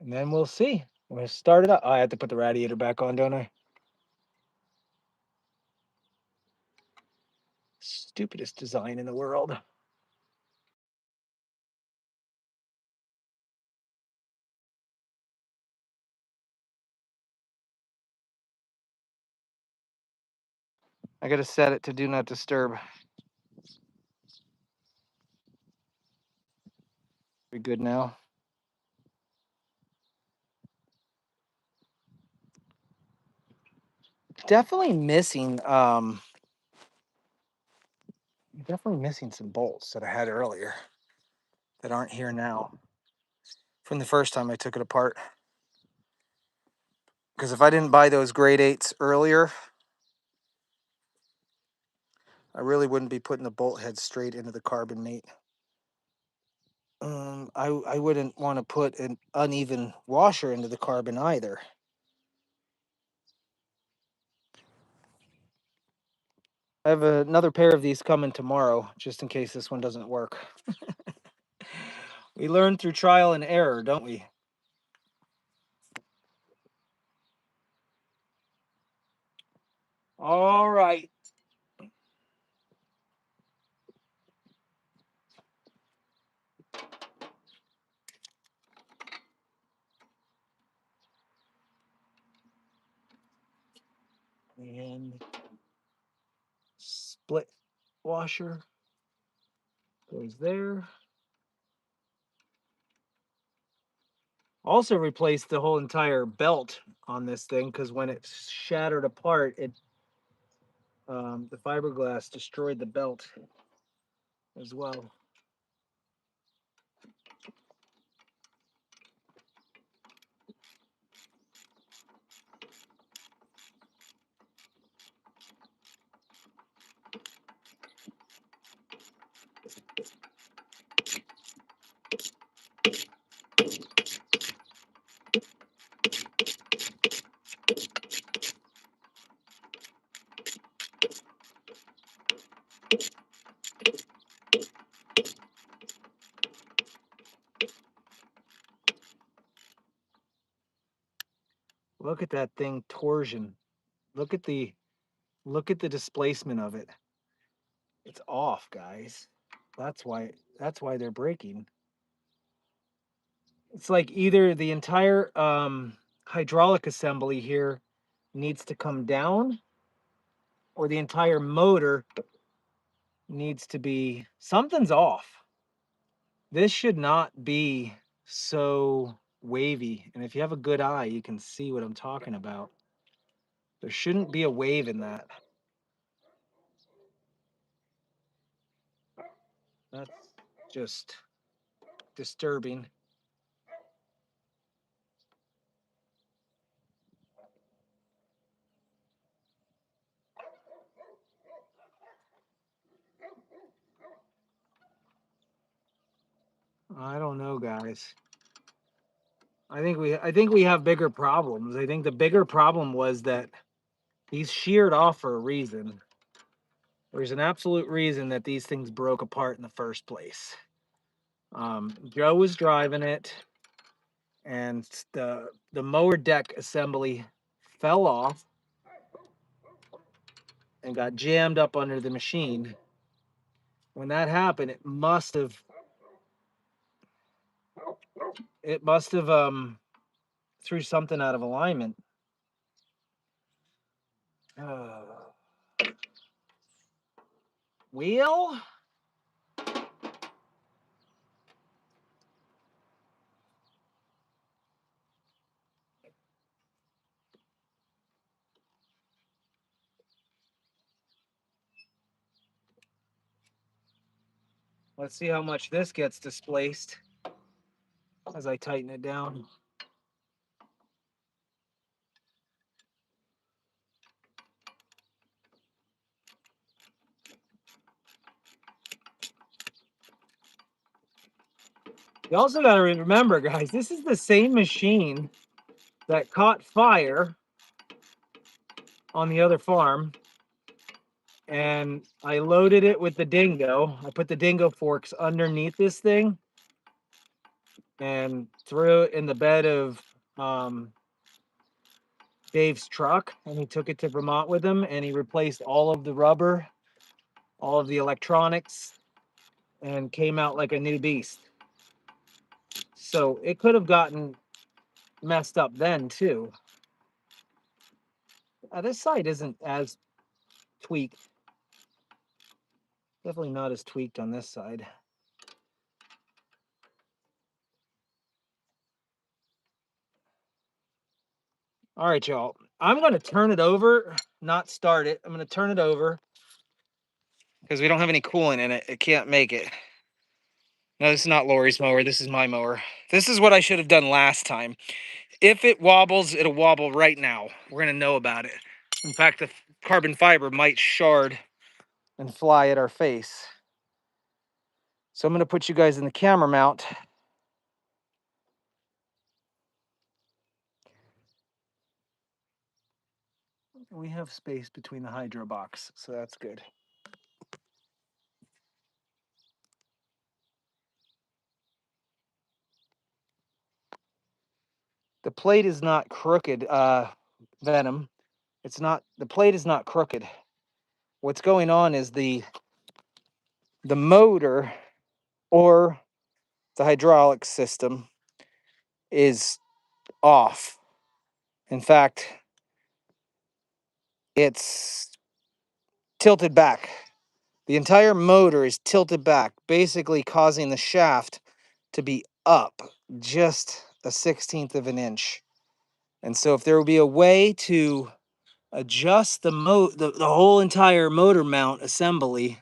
And then we'll see. We're going to start it up. I have to put the radiator back on, don't I? Stupidest design in the world. I got to set it to do not disturb. We good now? Definitely missing some bolts that I had earlier that aren't here now from the first time I took it apart. Because if I didn't buy those grade 8s earlier, I really wouldn't be putting the bolt head straight into the carbon mate. I wouldn't want to put an uneven washer into the carbon either. I have another pair of these coming tomorrow, just in case this one doesn't work. We learn through trial and error, don't we? All right. And split washer goes there. Also replaced the whole entire belt on this thing because when it shattered apart, the fiberglass destroyed the belt as well. look at that thing torsion. Look at the displacement of it. It's off, guys. That's why they're breaking. It's like either the entire hydraulic assembly here needs to come down, or the entire motor needs to be, something's off. This should not be so wavy. And if you have a good eye, you can see what I'm talking about. There shouldn't be a wave in that. That's just disturbing. I don't know, guys. I think we have bigger problems. I think the bigger problem was that these sheared off for a reason. There's an absolute reason that these things broke apart in the first place. Joe was driving it, and the mower deck assembly fell off and got jammed up under the machine. When that happened, it must have threw something out of alignment. Wheel? Let's see how much this gets displaced as I tighten it down. You also got to remember, guys, this is the same machine that caught fire on the other farm, and I loaded it with the dingo. I put the dingo forks underneath this thing and threw it in the bed of Dave's truck, and he took it to Vermont with him, and he replaced all of the rubber, all of the electronics, and came out like a new beast. So it could have gotten messed up then too. This side isn't as tweaked. Definitely not as tweaked on this side. All right, y'all. I'm going to turn it over, not start it. I'm going to turn it over because we don't have any coolant in it. It can't make it. No, this is not Lori's mower. This is my mower. This is what I should have done last time. If it wobbles, it'll wobble right now. We're going to know about it. In fact, the carbon fiber might shard and fly at our face. So I'm going to put you guys in the camera mount. We have space between the hydro box, so that's good. The plate is not crooked, Venom. It's not, the plate is not crooked. What's going on is the motor or the hydraulic system is off. In fact, it's tilted back. The entire motor is tilted back, basically causing the shaft to be up just a 1/16 of an inch. And so if there would be a way to adjust the whole entire motor mount assembly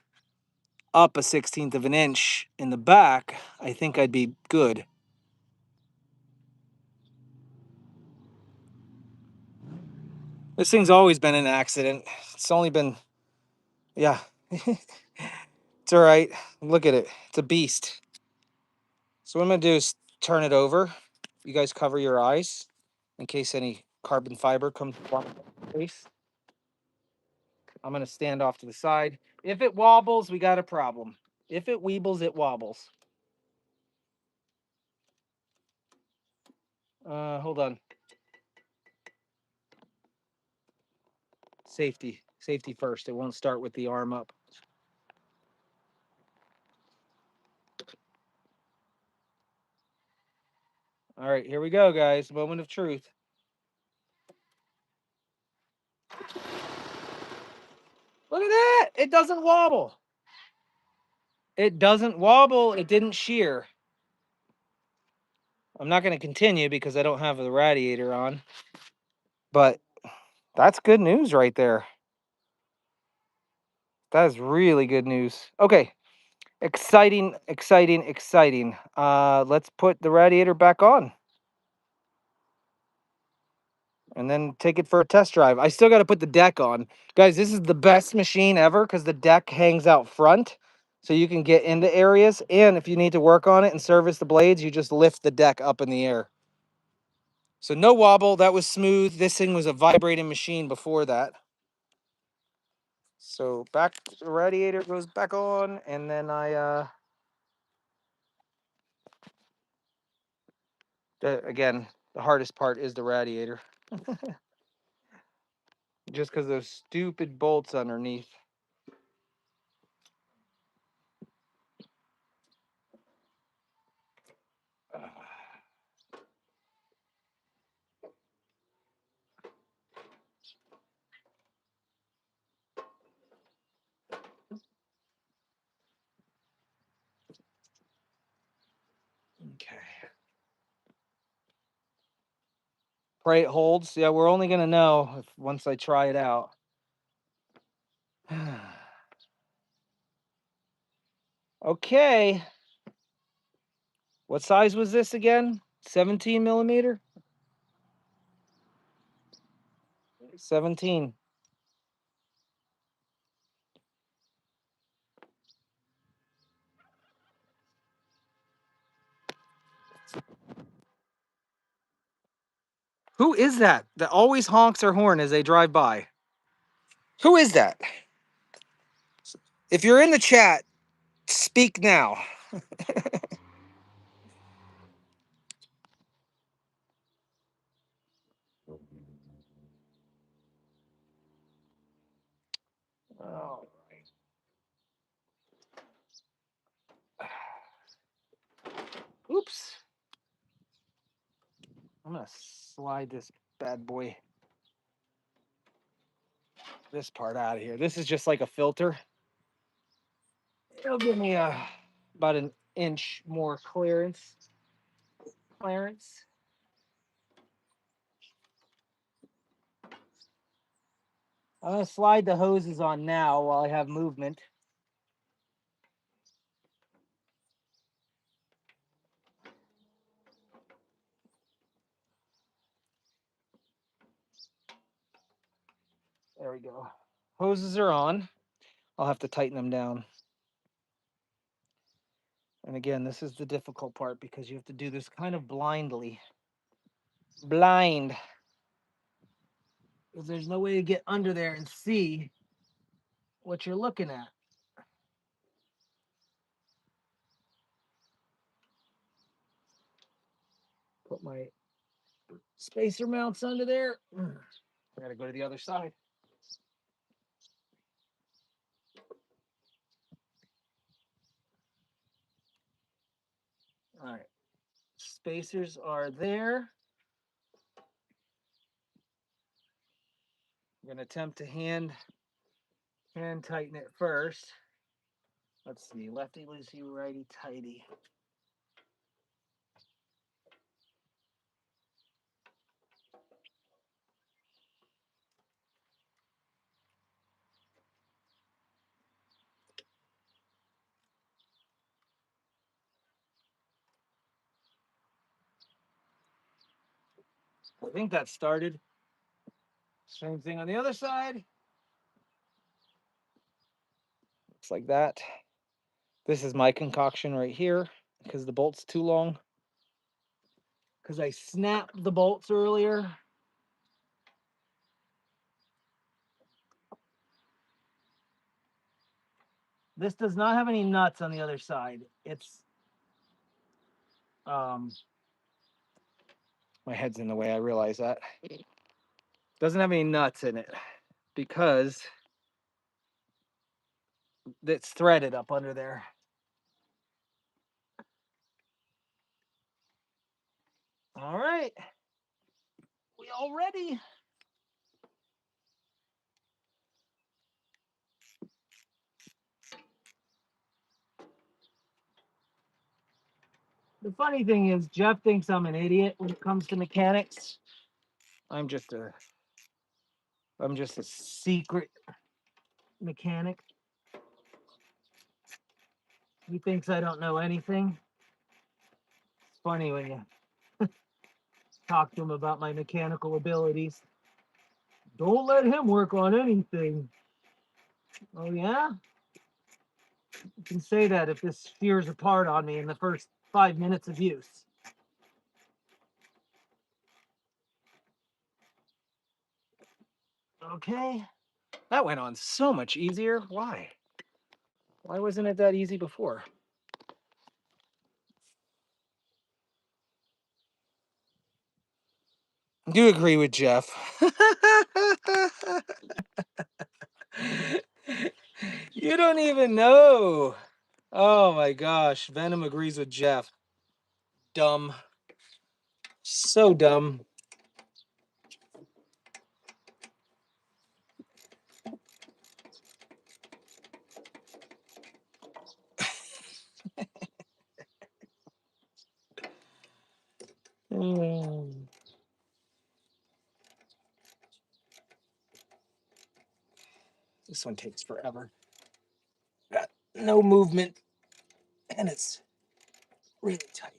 up a 1/16 of an inch in the back, I think I'd be good. This thing's always been an accident. It's only been, yeah. It's all right. Look at it. It's a beast. So what I'm going to do is turn it over. You guys cover your eyes in case any carbon fiber comes off the face. I'm going to stand off to the side. If it wobbles, we got a problem. If it weebles, it wobbles. Hold on. Safety first. It won't start with the arm up. All right, here we go, guys. Moment of truth. Look at that. It doesn't wobble. It doesn't wobble. It didn't shear. I'm not going to continue because I don't have the radiator on. But that's good news right there. That is really good news. Okay. Exciting, exciting, exciting. Let's put the radiator back on. And then take it for a test drive. I still got to put the deck on. Guys, this is the best machine ever because the deck hangs out front. So you can get into areas. And if you need to work on it and service the blades, you just lift the deck up in the air. So no wobble. That was smooth. This thing was a vibrating machine before that. So back, the radiator goes back on. And then again, the hardest part is the radiator. Just because those stupid bolts underneath. Okay. Pray it holds. Yeah, we're only going to know once I try it out. Okay. What size was this again? 17 millimeter? 17. Who is that always honks their horn as they drive by? Who is that? If you're in the chat, speak now. All right. Oops. I'm going to slide this bad boy, this part out of here. This is just like a filter. It'll give me about an inch more clearance. I'm going to slide the hoses on now while I have movement. There we go. Hoses are on. I'll have to tighten them down. And again, this is the difficult part because you have to do this kind of blindly. Blind. Because there's no way to get under there and see what you're looking at. Put my spacer mounts under there. I gotta go to the other side. All right. Spacers are there. I'm gonna attempt to hand tighten it first. Let's see, lefty loosey, righty tighty. I think that started. Same thing on the other side. Looks like that. This is my concoction right here because the bolt's too long. Because I snapped the bolts earlier. This does not have any nuts on the other side. It's my head's in the way, I realize that. Doesn't have any nuts in it. because it's threaded up under there. All right, we all ready? The funny thing is, Jeff thinks I'm an idiot when it comes to mechanics. I'm just a secret mechanic. He thinks I don't know anything. It's funny when you talk to him about my mechanical abilities. Don't let him work on anything. Oh yeah? You can say that if this shears apart on me in the first 5 minutes of use. Okay. That went on so much easier. Why? Why wasn't it that easy before? I do agree with Jeff. You don't even know. Oh my gosh. Venom agrees with Jeff. Dumb. So dumb. Mm. This one takes forever. Got no movement, and it's really tight.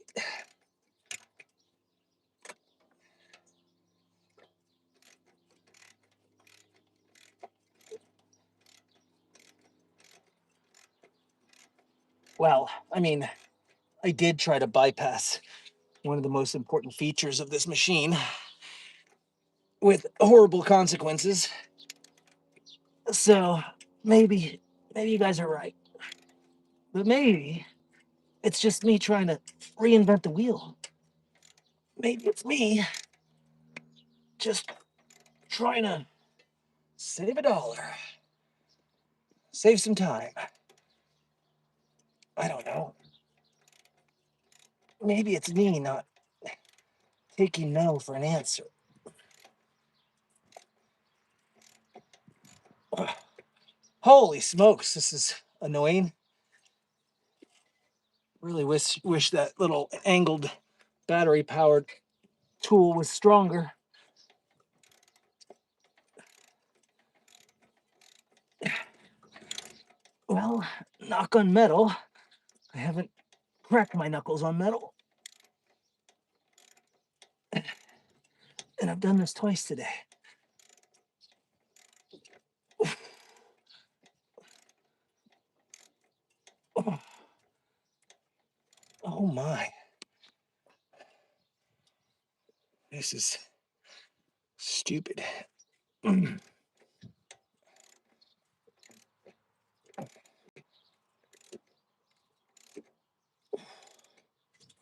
Well, I mean, I did try to bypass one of the most important features of this machine with horrible consequences. So maybe you guys are right. But maybe it's just me trying to reinvent the wheel. Maybe it's me just trying to save $1. Save some time. I don't know. Maybe it's me not taking no for an answer. Ugh. Holy smokes, this is annoying. Really wish that little angled battery powered tool was stronger. Well, knock on metal. I haven't cracked my knuckles on metal. And I've done this twice today. Oh, oh my. This is stupid.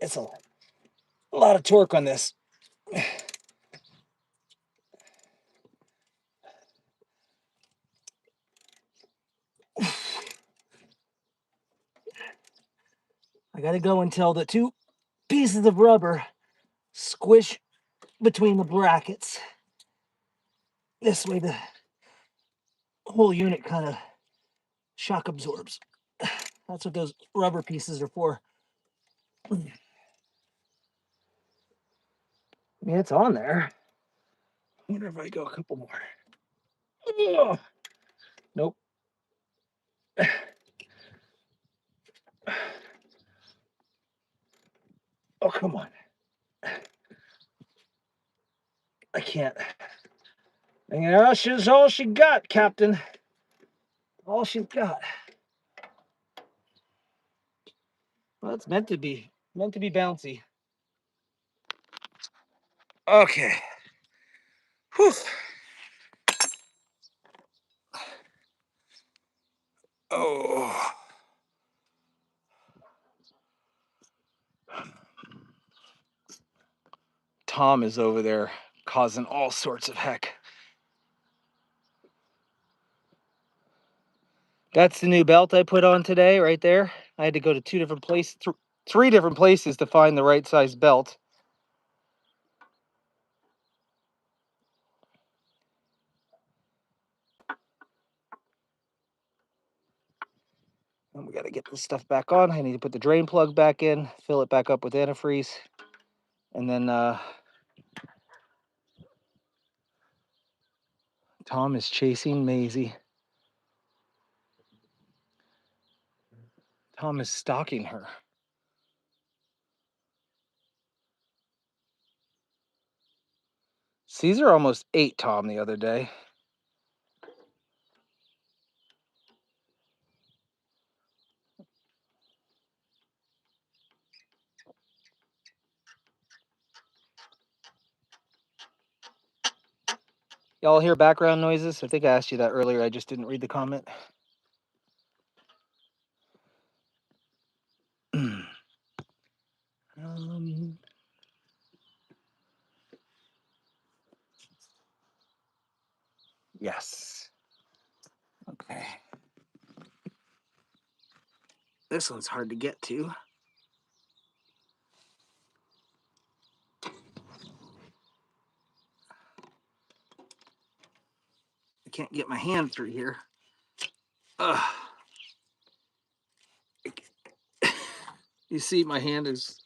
It's a lot of torque on this. I gotta go until the two pieces of rubber squish between the brackets. This way the whole unit kind of shock absorbs. That's what those rubber pieces are for. I mean, it's on there. I wonder if I go a couple more. Ugh. Nope. Oh, come on. I can't. Yeah, she's all she got, Captain. All she's got. Well, it's meant to be bouncy. Okay. Whew. Oh. Tom is over there causing all sorts of heck. That's the new belt I put on today, right there. I had to go to three different places to find the right size belt. And we got to get this stuff back on. I need to put the drain plug back in, fill it back up with antifreeze, and then Tom is chasing Maisie. Tom is stalking her. Caesar almost ate Tom the other day. Y'all hear background noises? I think I asked you that earlier. I just didn't read the comment. Yes. Okay. This one's hard to get to. I can't get my hand through here. Ugh. You see, my hand is.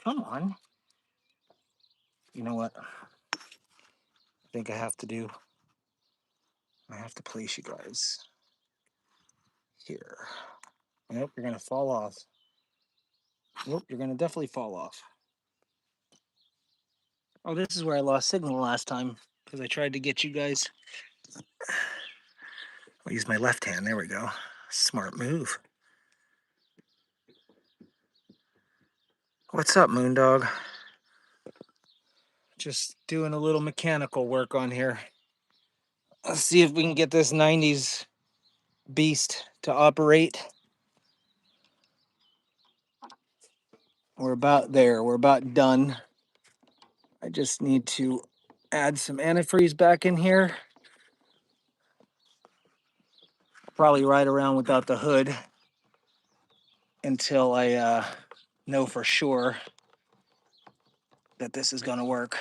Come on. You know what? I think I have to place you guys here. Nope, you're gonna fall off. Nope, you're gonna definitely fall off. Oh, this is where I lost signal last time because I tried to get you guys. I'll use my left hand. There we go. Smart move. What's up, Moondog? Just doing a little mechanical work on here. Let's see if we can get this 90s beast to operate. We're about there. We're about done. I just need to add some antifreeze back in here. Probably ride around without the hood until I know for sure that this is going to work.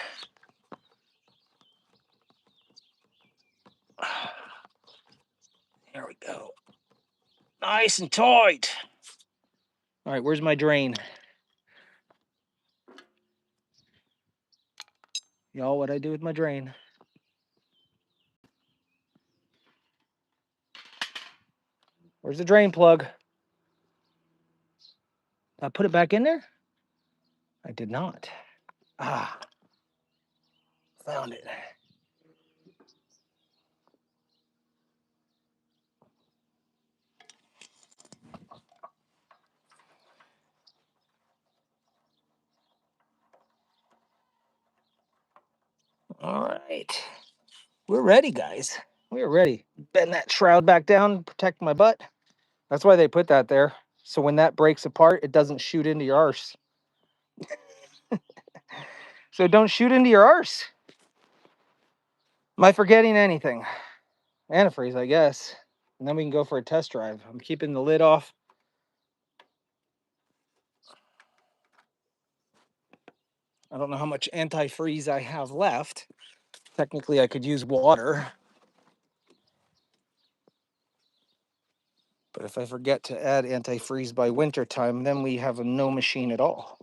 There we go. Nice and tight. All right, where's my drain? Y'all, what'd I do with my drain? Where's the drain plug? I put it back in there? I did not. Ah, found it. All right. We're ready, guys. We're ready. Bend that shroud back down, protect my butt. That's why they put that there. So when that breaks apart, it doesn't shoot into your arse. So don't shoot into your arse. Am I forgetting anything? Antifreeze, I guess. And then we can go for a test drive. I'm keeping the lid off. I don't know how much antifreeze I have left. Technically, I could use water. But if I forget to add antifreeze by winter time, then we have no machine at all.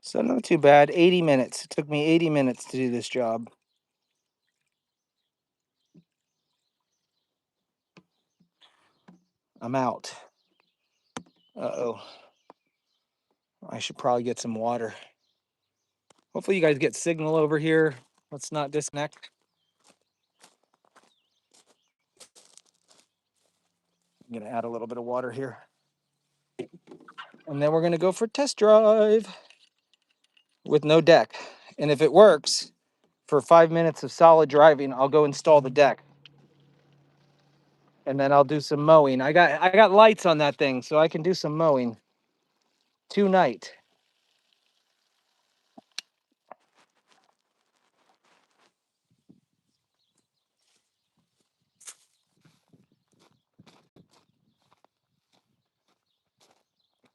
So not too bad. 80 minutes. It took me 80 minutes to do this job. I'm out. Uh-oh. I should probably get some water. Hopefully you guys get signal over here. Let's not disconnect. I'm gonna add a little bit of water here. And then we're gonna go for test drive. with no deck. And if it works for 5 minutes of solid driving, I'll go install the deck. And then I'll do some mowing. I got lights on that thing, so I can do some mowing tonight.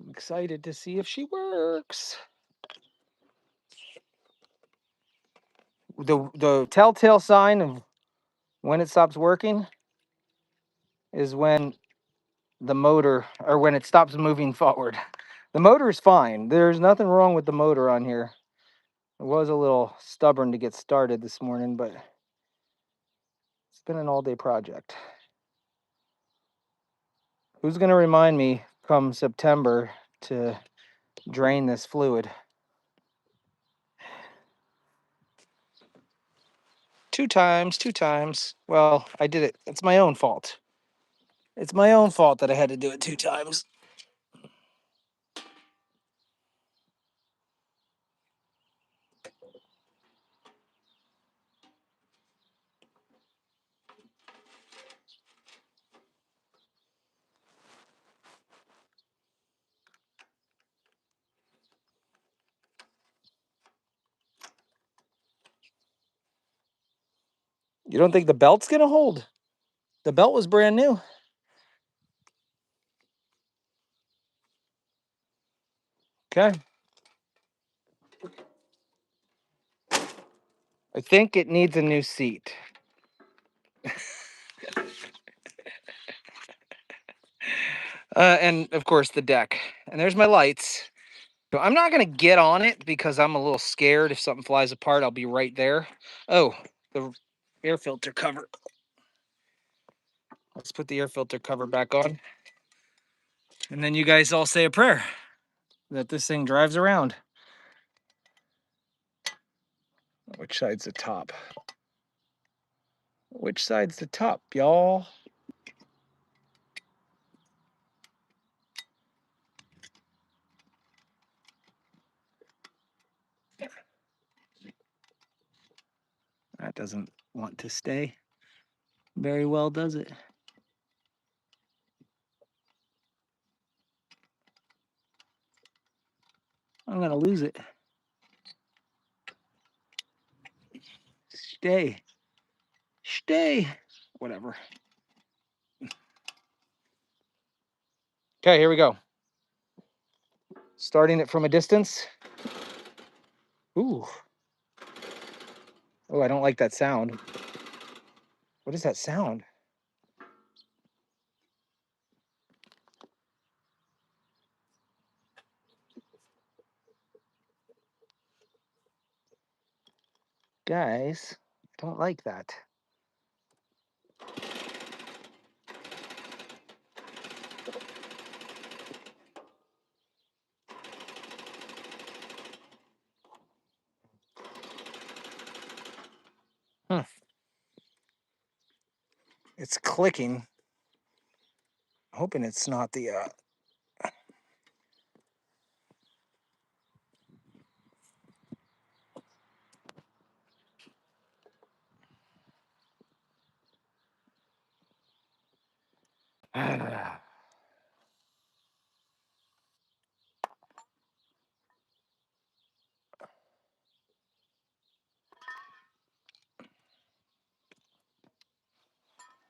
I'm excited to see if she works. The telltale sign of when it stops working is when the motor, or when it stops moving forward. The motor is fine. There's nothing wrong with the motor on here. It was a little stubborn to get started this morning, but it's been an all-day project. Who's going to remind me come September to drain this fluid? Two times. Well, I did it. It's my own fault. It's my own fault that I had to do it 2 times. You don't think the belt's going to hold? The belt was brand new. Okay. I think it needs a new seat. And of course the deck. And there's my lights. So I'm not going to get on it because I'm a little scared. If something flies apart, I'll be right there. Oh, the air filter cover. Let's put the air filter cover back on. And then you guys all say a prayer that this thing drives around. Which side's the top? Which side's the top, y'all? That doesn't want to stay very well, does it? I'm gonna lose it. Stay. Stay. Whatever. Okay, here we go. Starting it from a distance. Ooh. Oh, I don't like that sound. What is that sound? Guys, I don't like that. It's clicking. I'm hoping it's not the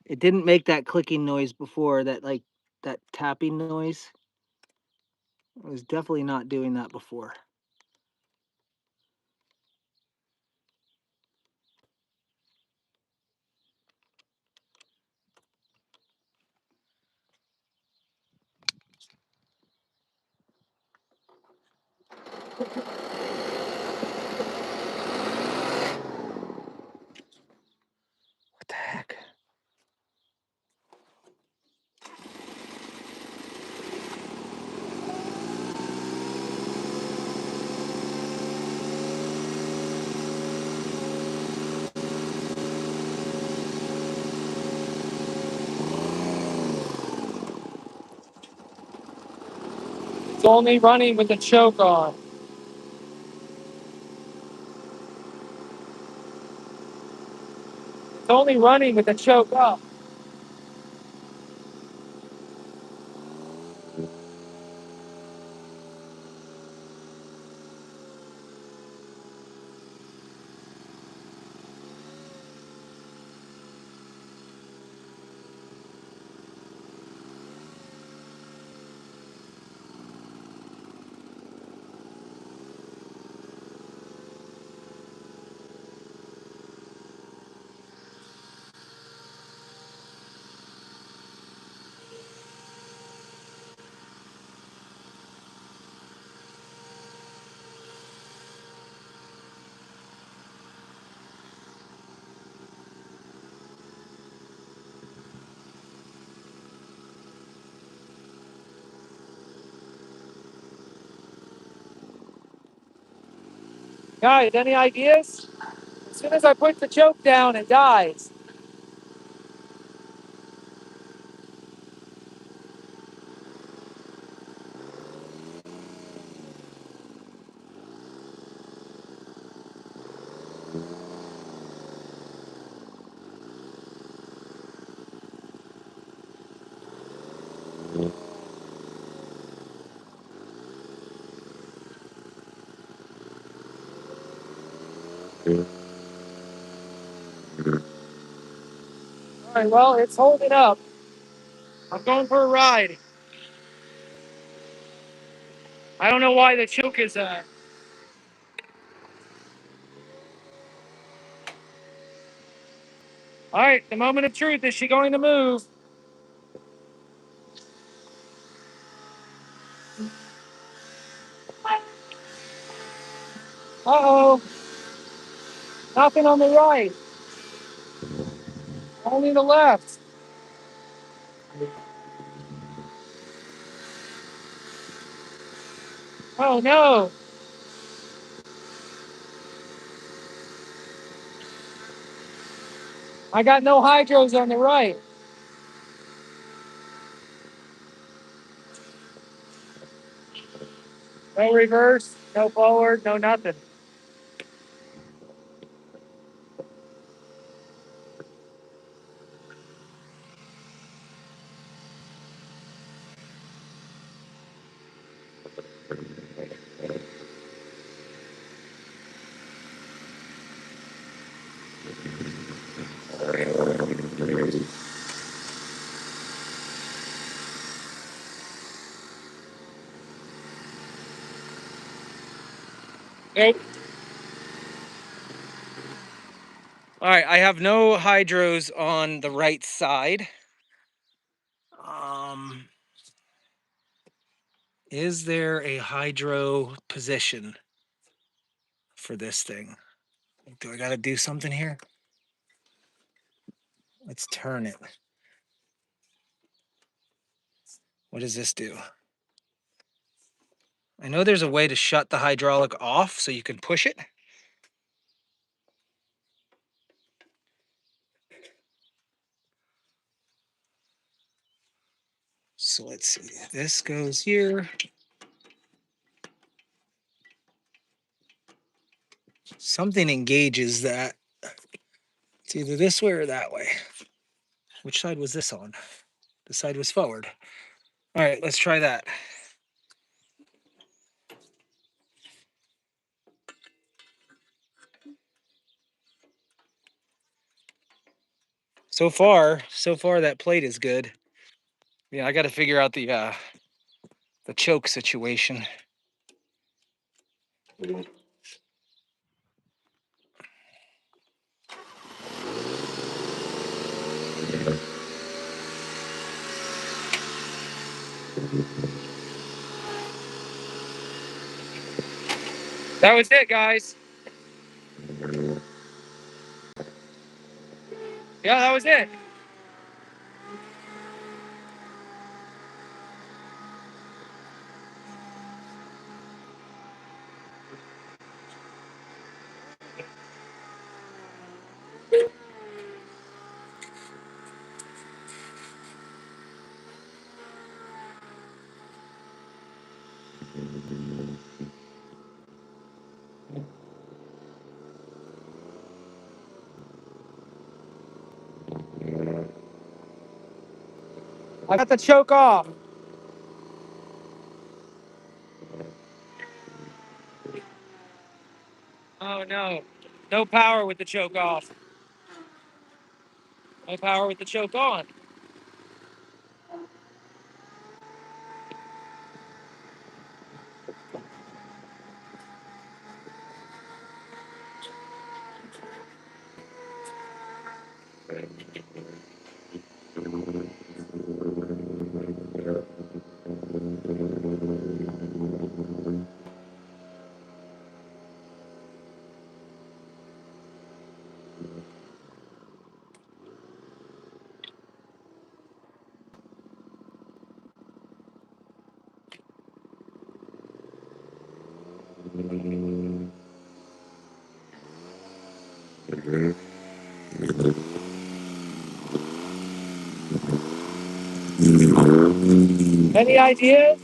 It didn't make that clicking noise before, that tapping noise. It was definitely not doing that before. What the heck? It's only running with the choke on. It's only running with the choke up. Guys, any ideas? As soon as I put the choke down, it dies. All right, well, it's holding up. I'm going for a ride. I don't know why the choke is All right, the moment of truth. Is she going to move? Uh-oh. Nothing on the right. Only the left. Oh, no. I got no hydros on the right. No reverse, no forward, no nothing. Nope. All right, I have no hydros on the right side. Is there a hydro position for this thing? Do I got to do something here? Let's turn it. What does this do? I know there's a way to shut the hydraulic off so you can push it. So let's see. This goes here. Something engages that. It's either this way or that way. Which side was this on? The side was forward. All right, let's try that. So far that plate is good. Yeah, I got to figure out the choke situation. That was it, guys. Yeah, that was it. I got the choke off. Oh no, no power with the choke off. No power with the choke on. Any ideas?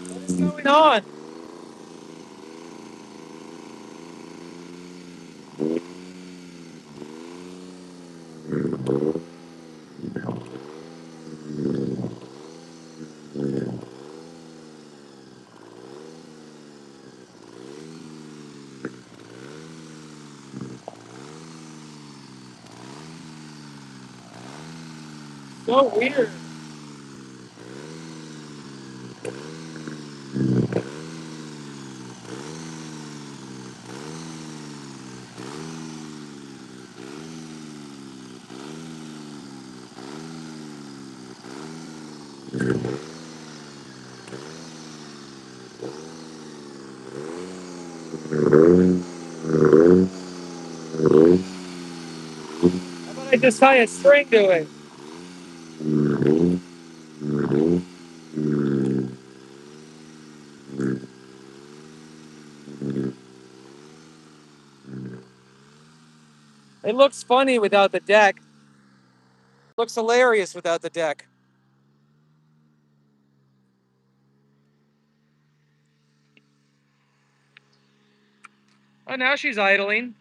What's going on? So weird. How about I just tie a string to it? It looks funny without the deck. Looks hilarious without the deck. Oh, now she's idling.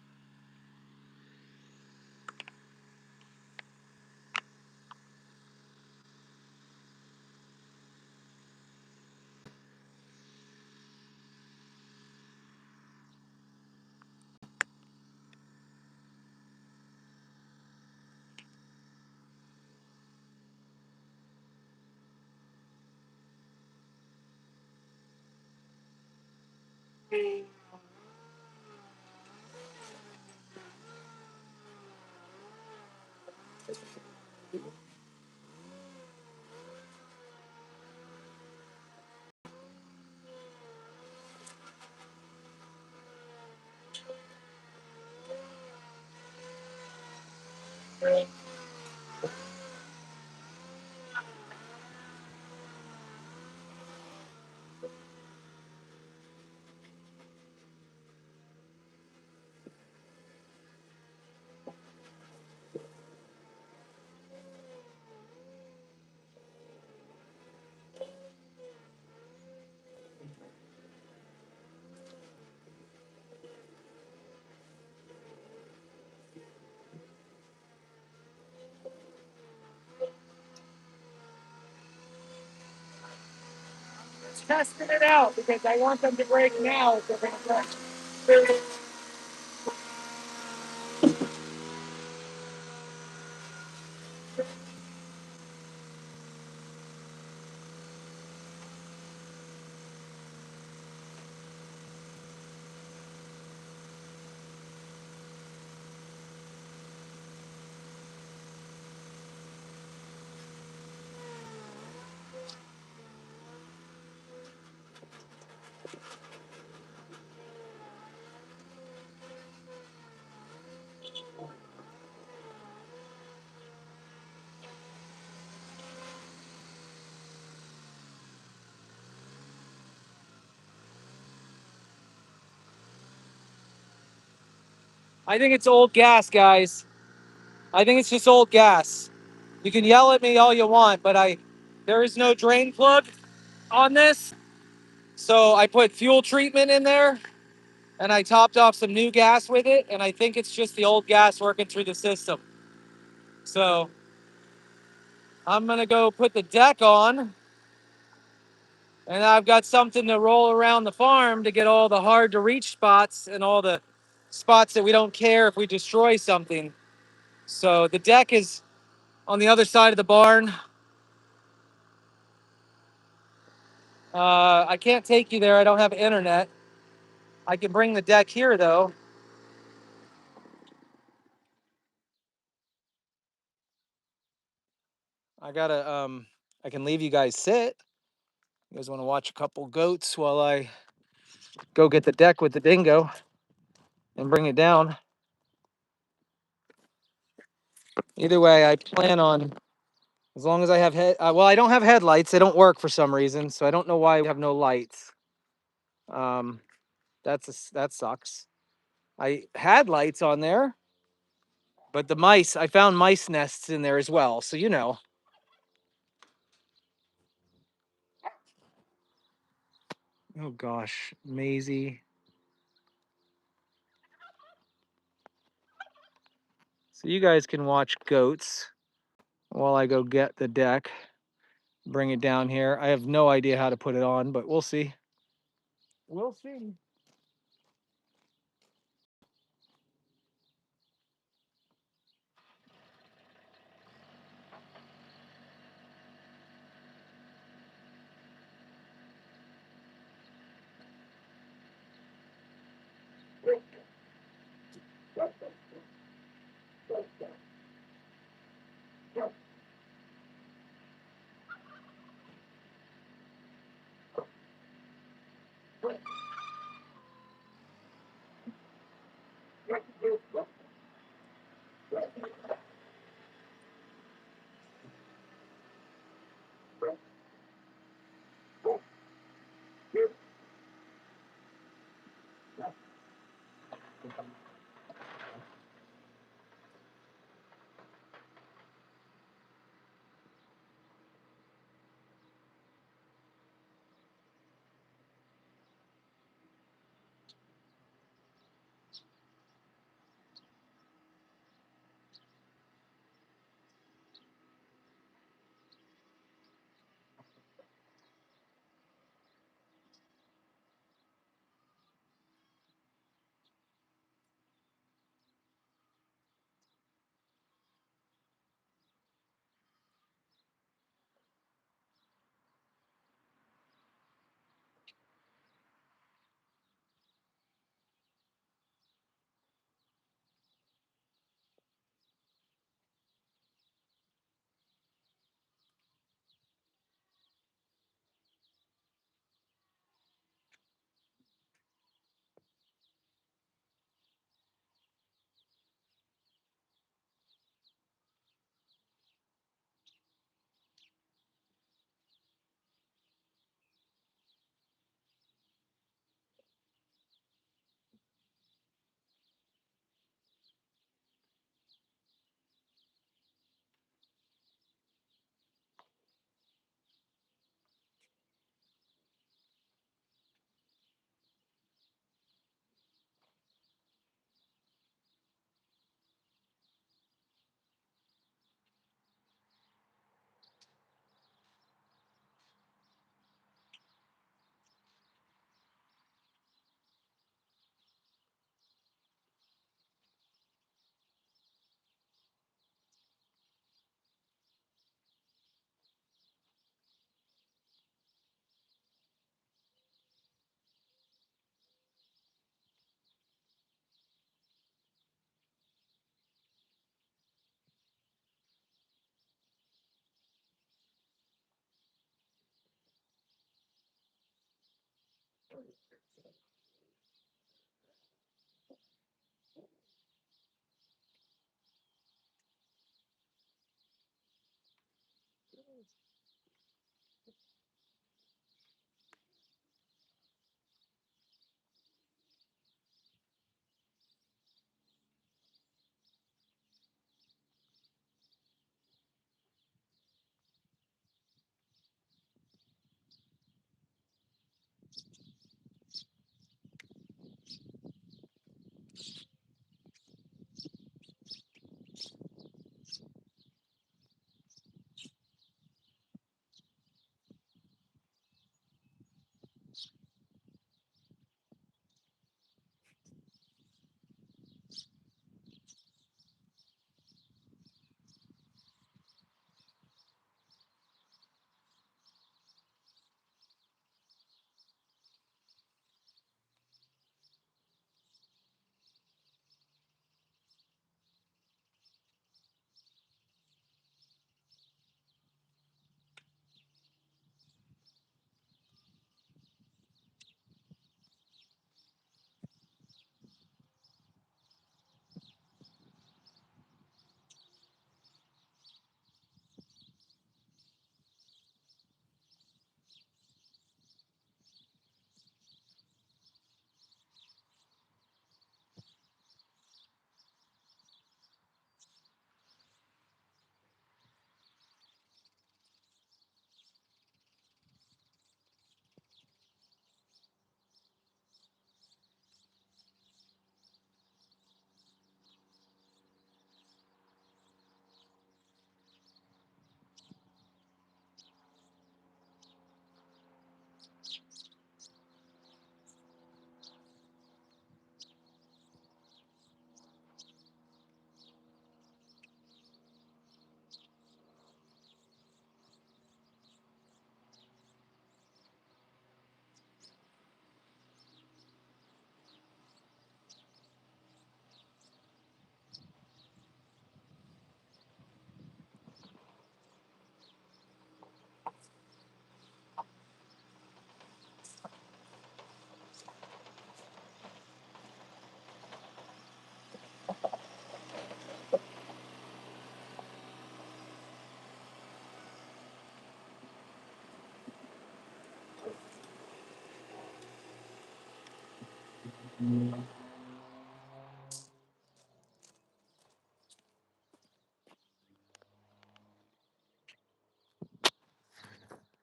Testing it out because I want them to break now. If they're gonna break. I think it's old gas, guys. I think it's just old gas. You can yell at me all you want, but there is no drain plug on this. So I put fuel treatment in there and I topped off some new gas with it. And I think it's just the old gas working through the system. So I'm going to go put the deck on. And I've got something to roll around the farm to get all the hard to reach spots and all the spots that we don't care if we destroy something. So the deck is on the other side of the barn. I can't take you there. I don't have internet. I can bring the deck here though. I can leave you guys sit. You guys want to watch a couple goats while I go get the deck with the dingo and bring it down. Either way, I plan on, as long as I have well, I don't have headlights. They don't work for some reason, so I don't know why we have no lights. Um, that sucks. I had lights on there, but I found mice nests in there as well. So you know. Oh gosh, Maisie. So you guys can watch goats while I go get the deck, bring it down here. I have no idea how to put it on, but we'll see. We'll see.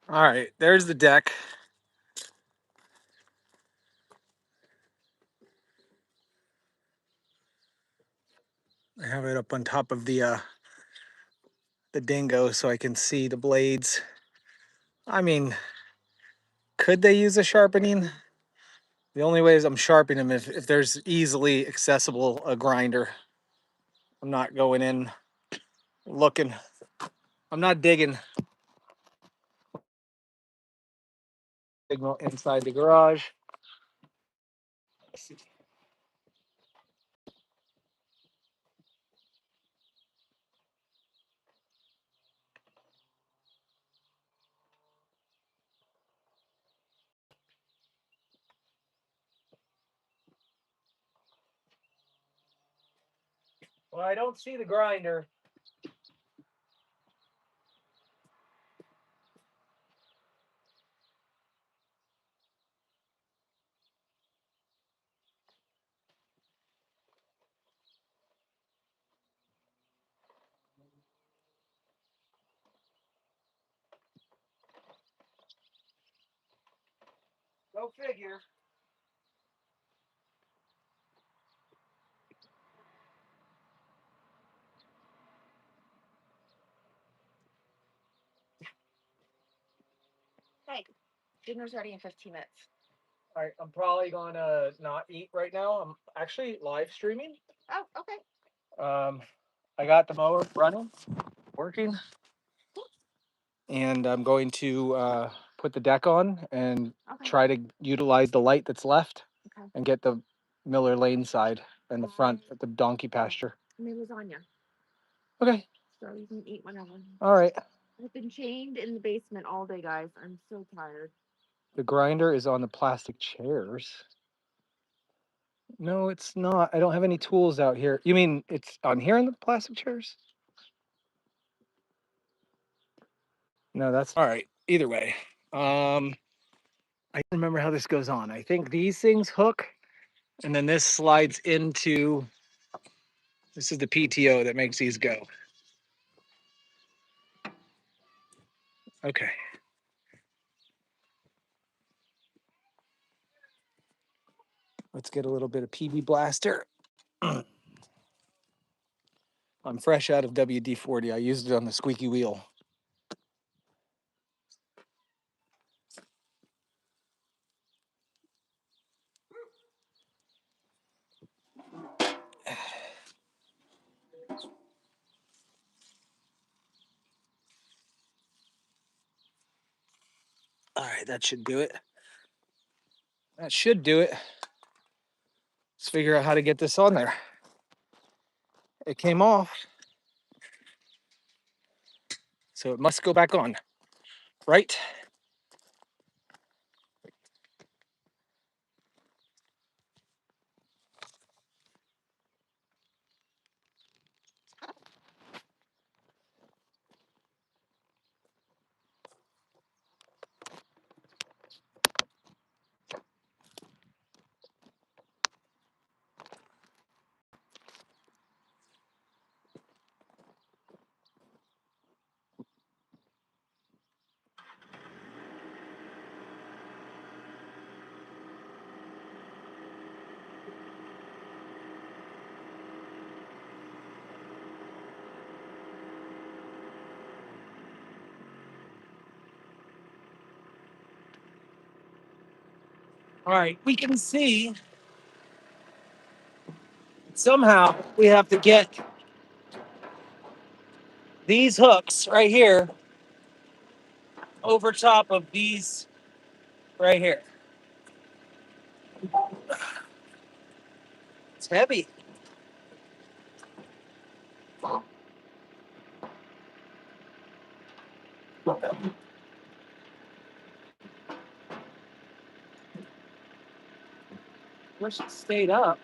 All right, there's the deck. I have it up on top of the dingo so I can see the blades. I mean, could they use a sharpening? The only way is I'm sharpening them if there's easily accessible a grinder. I'm not going in looking. I'm not digging signal inside the garage. Let's see. Well, I don't see the grinder. Go figure. Hey, dinner's ready in 15 minutes. All right, I'm probably gonna not eat right now. I'm actually live streaming. Oh, okay. I got the mower running, working, and I'm going to put the deck on and Okay. try to utilize the light that's left Okay. and get the Miller Lane side and the front at the donkey pasture. Made lasagna, Okay. so you can eat whenever. All right. I've been chained in the basement all day, guys. I'm so tired. The grinder is on the plastic chairs. No, it's not. I don't have any tools out here. You mean it's on here in the plastic chairs? No, that's all right. Either way. I don't remember how this goes on. I think these things hook and then this slides into this is the PTO that makes these go. Okay. Let's get a little bit of PB Blaster. I'm fresh out of WD-40. I used it on the squeaky wheel. All right, that should do it. That should do it. Let's figure out how to get this on there. It came off, so it must go back on, right? All right, we can see somehow we have to get these hooks right here over top of these right here. It's heavy. Wish it stayed up.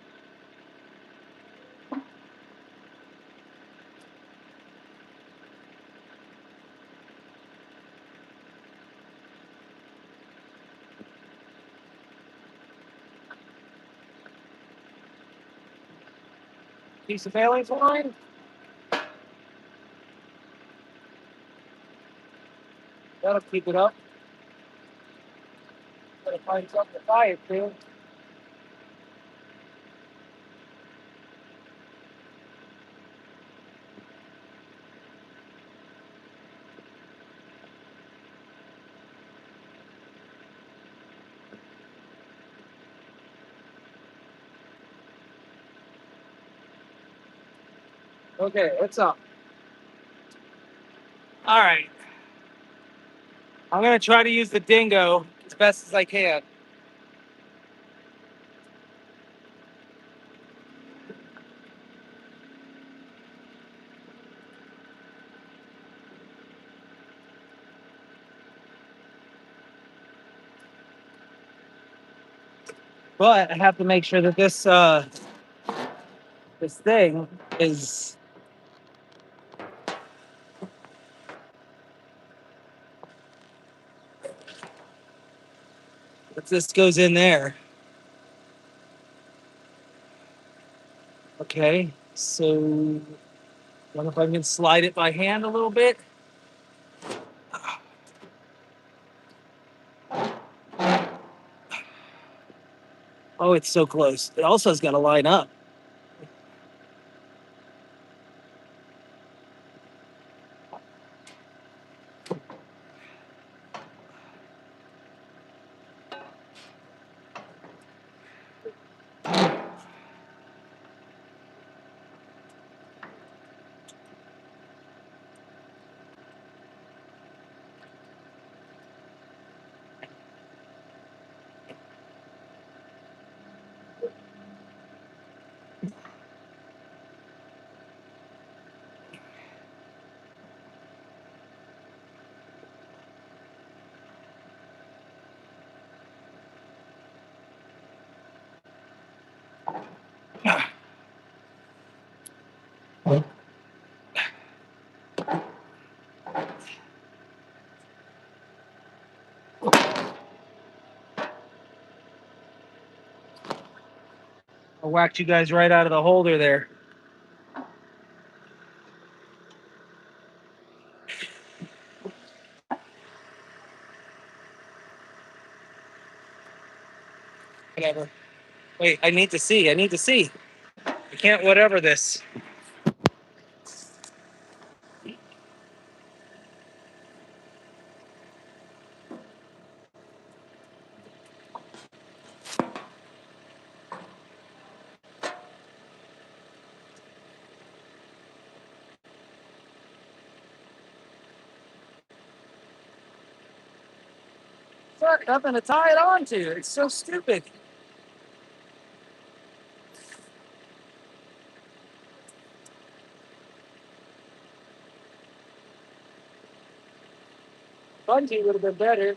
Piece of valence line. That'll keep it up. Gotta find something to tie it to. Okay, it's up. All right. I'm gonna try to use the dingo as best as I can. But I have to make sure that this thing is that this goes in there. Okay, so wonder if I can slide it by hand a little bit. Oh, it's so close. It also has got to line up. I whacked you guys right out of the holder there. Whatever. Wait, I need to see. I need to see. I can't whatever this. Fuck, nothing to tie it on to. It's so stupid. Bungee would have been better.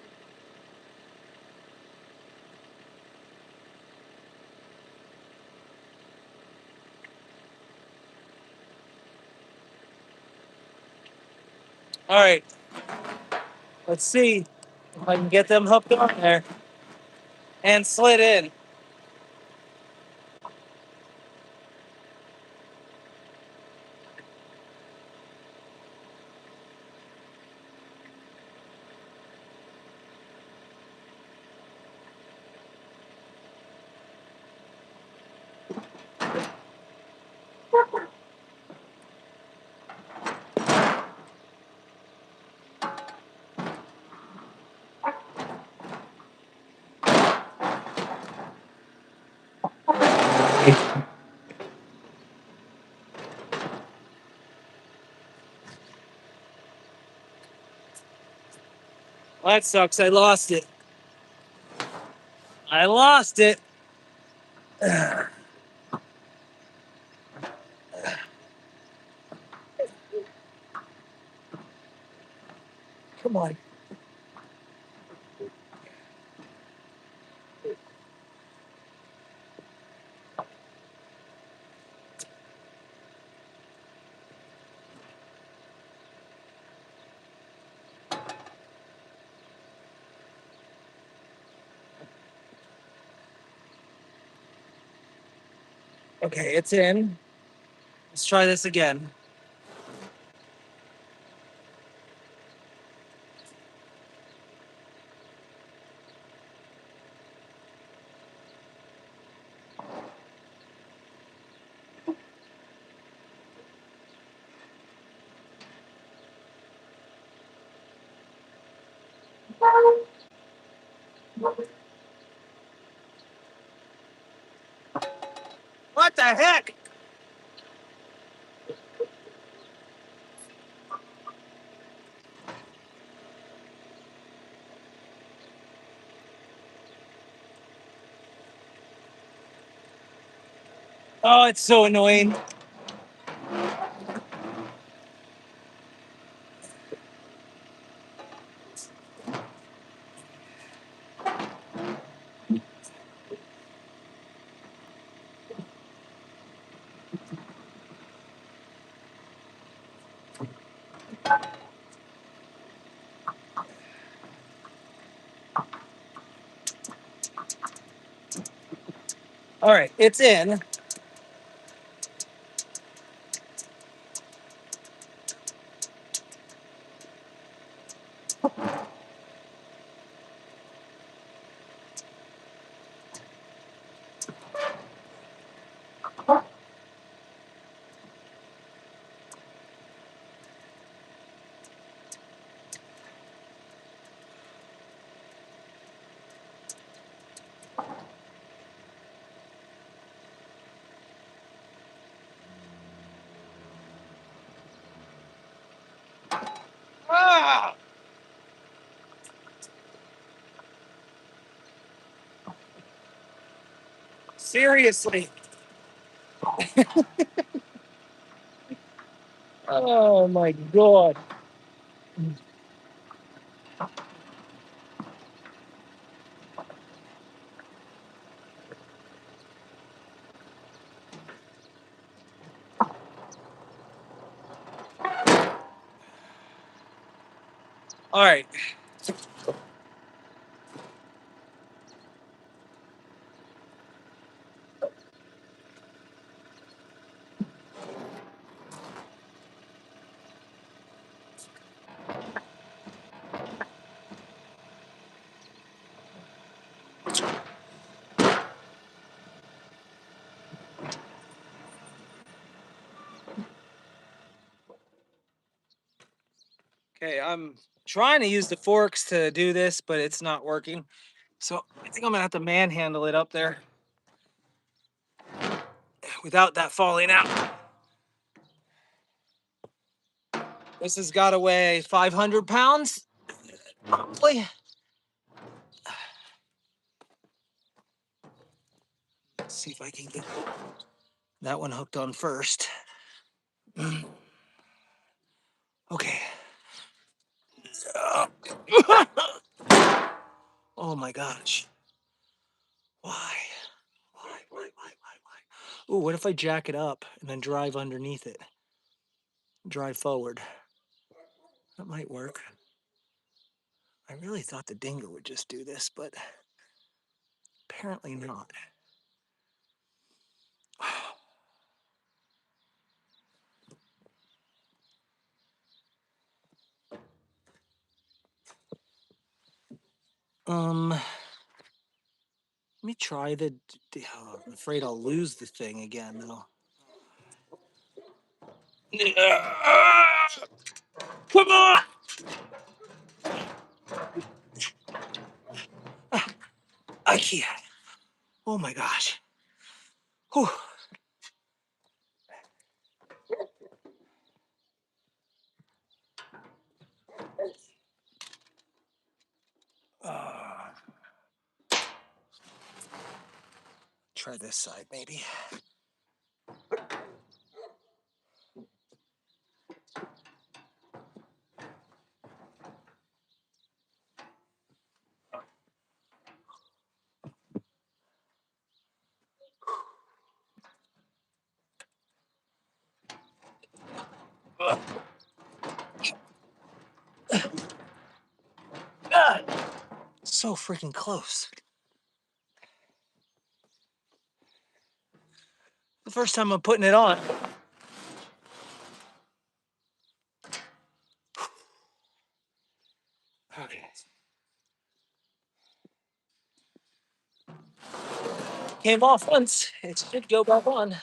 All right. Let's see if I can get them hooked on there and slid in. that sucks. I lost it. I lost it. Come on. Okay, it's in. Let's try this again. What the heck? Oh, it's so annoying. All right, it's in. Ah! Seriously. Oh my God. All right. Okay, I'm trying to use the forks to do this, but it's not working. So I think I'm gonna have to manhandle it up there without that falling out. This has got to weigh 500 pounds, probably. Let's see if I can get that one hooked on first. Okay. Oh my gosh. Why? Ooh, what if I jack it up and then drive underneath it? Drive forward. That might work. I really thought the dinger would just do this, but apparently not. Let me try oh, I'm afraid I'll lose the thing again, though. Come on! I can't. Oh my gosh. Whew. Try this side, maybe. So freaking close. The first time I'm putting it on. Okay. Came off once. It should go back on.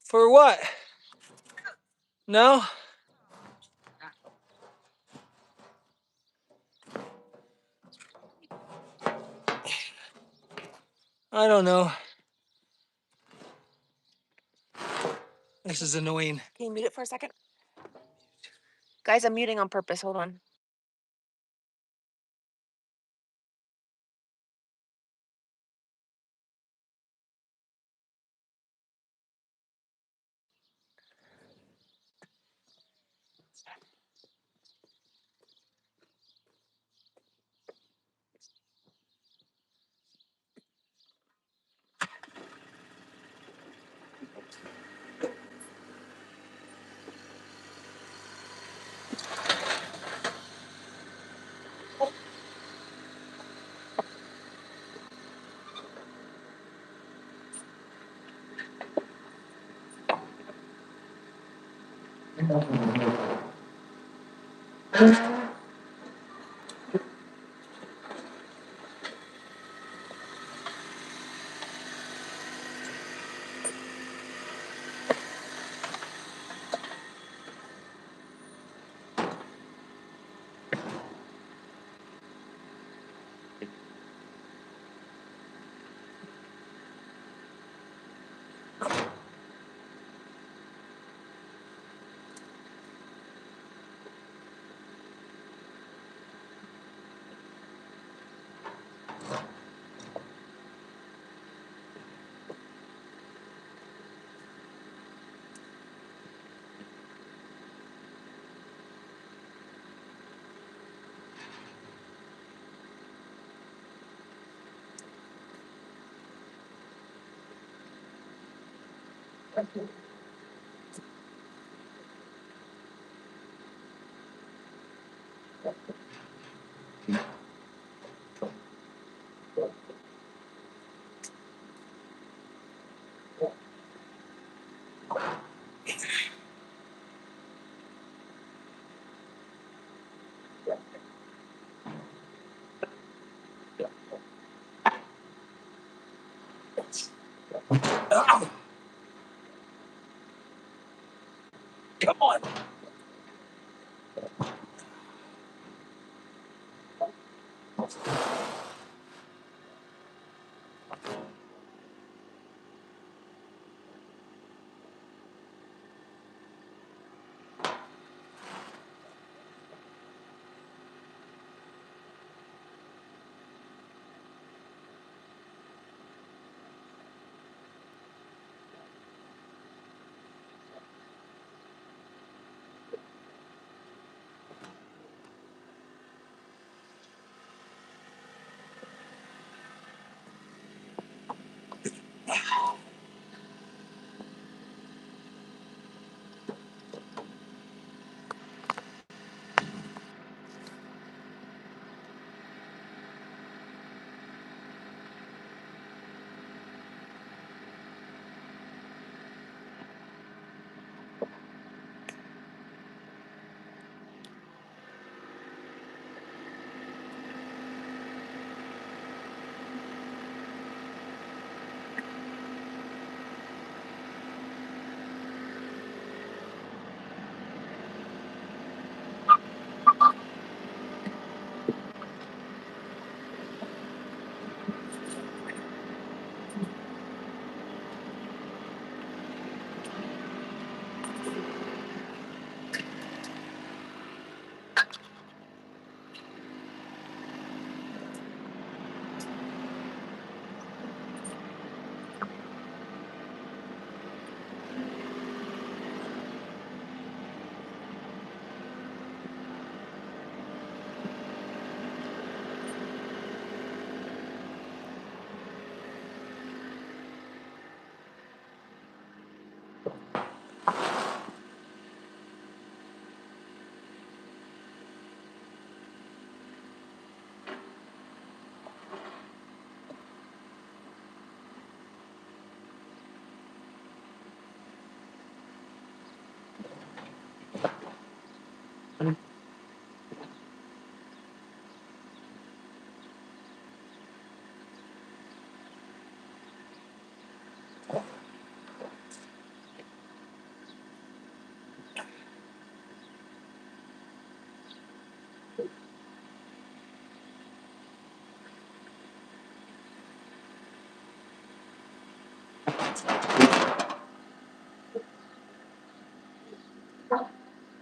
For what? No? I don't know. This is annoying. Can you mute it for a second? Guys, I'm muting on purpose. Hold on. Oh, come on.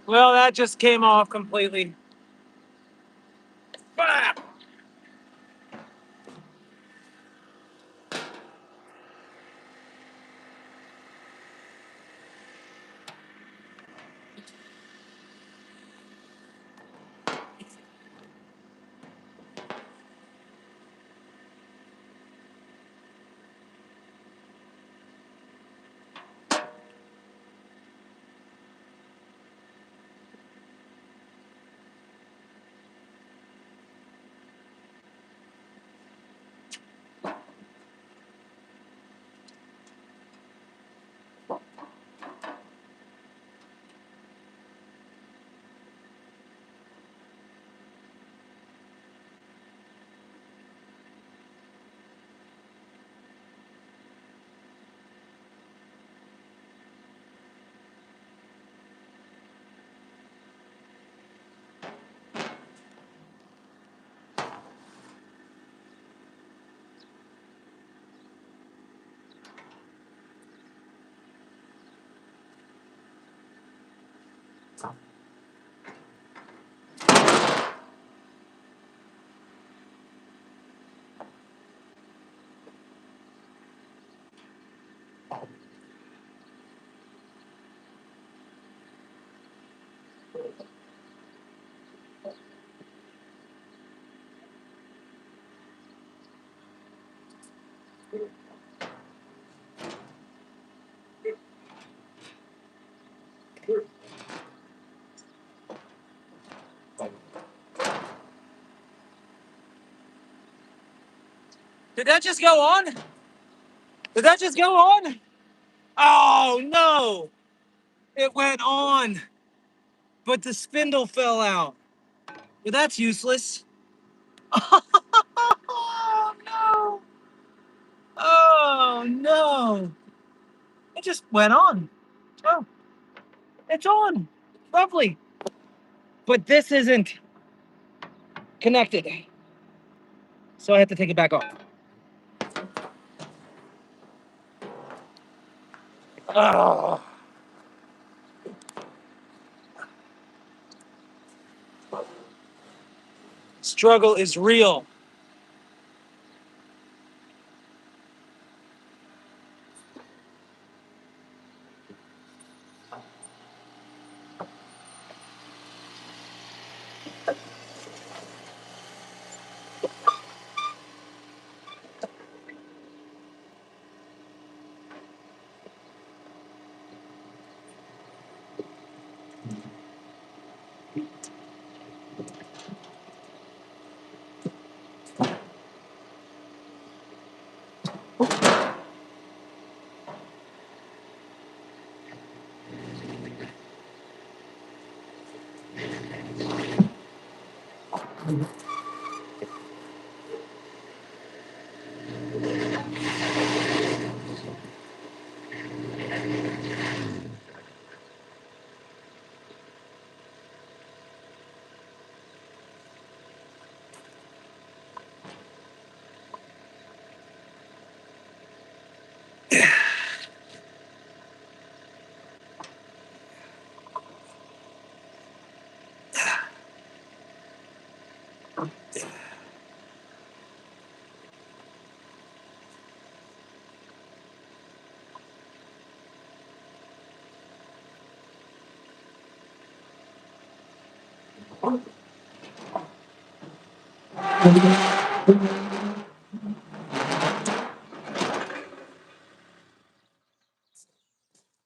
Well, that just came off completely. Ah! Did that just go on? Did that just go on? Oh no! It went on, but the spindle fell out. Well, that's useless. Oh no! Oh no! It just went on. Oh, it's on. Lovely. But this isn't connected. So I have to take it back off. Oh. Struggle is real.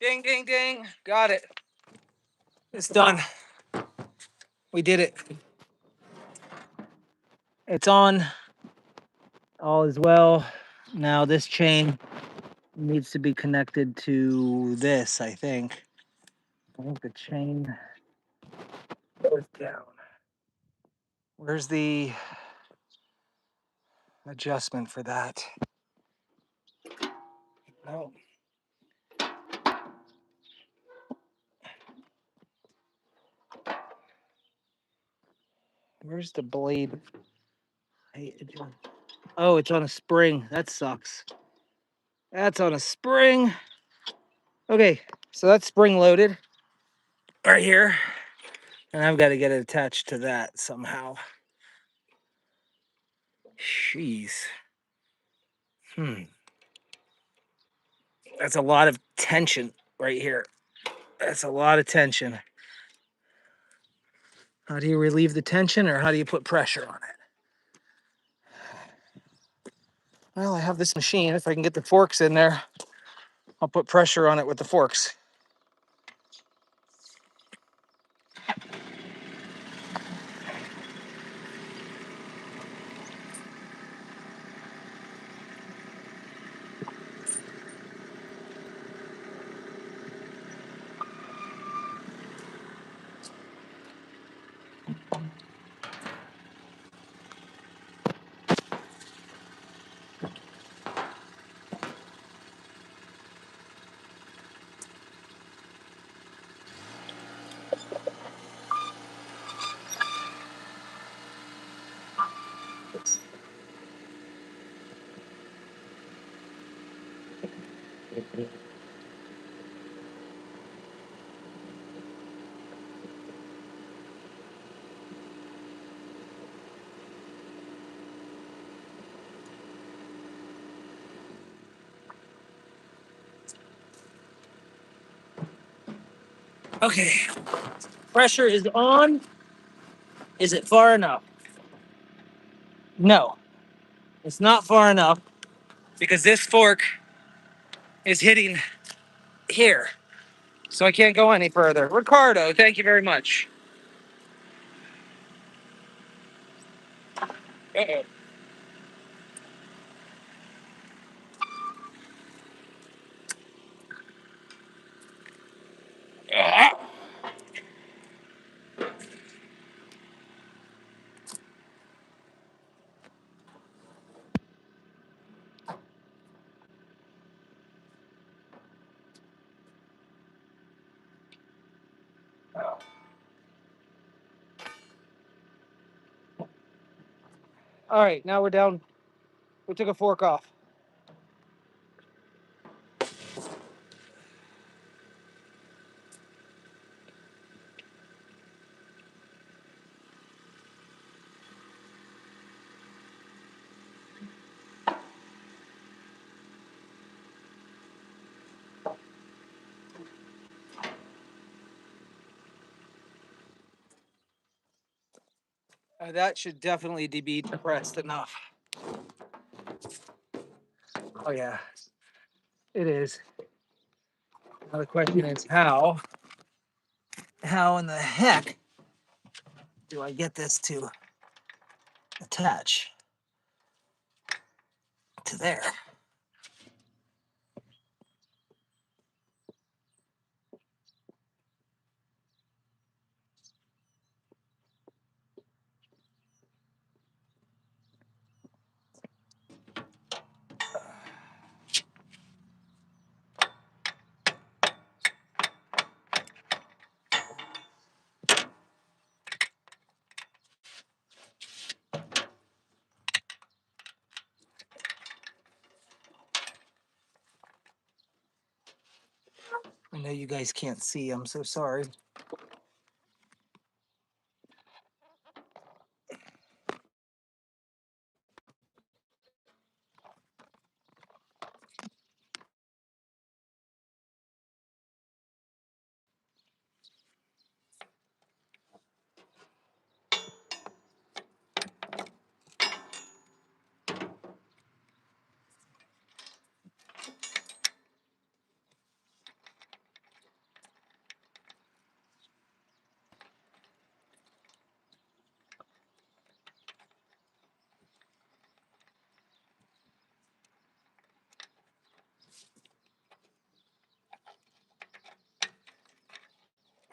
Ding, ding, ding. Got it. It's done. We did it. It's on. All is well. Now this chain needs to be connected to this, I think. I think the chain goes down. Where's the adjustment for that? No. Where's the blade? Oh, it's on a spring. That sucks. That's on a spring. Okay, so that's spring loaded right here. And I've got to get it attached to that somehow. Jeez. That's a lot of tension right here. That's a lot of tension. How do you relieve the tension, or how do you put pressure on it? Well, I have this machine. If I can get the forks in there, I'll put pressure on it with the forks. Okay, pressure is on. Is it far enough? No, it's not far enough because this fork is hitting here. So I can't go any further. Ricardo, thank you very much. Uh-oh. Ah. All right, now we're down. We took a fork off. That should definitely be depressed enough. Oh yeah, it is. Now the question is how? How in the heck do I get this to attach to there? I know you guys can't see. I'm so sorry.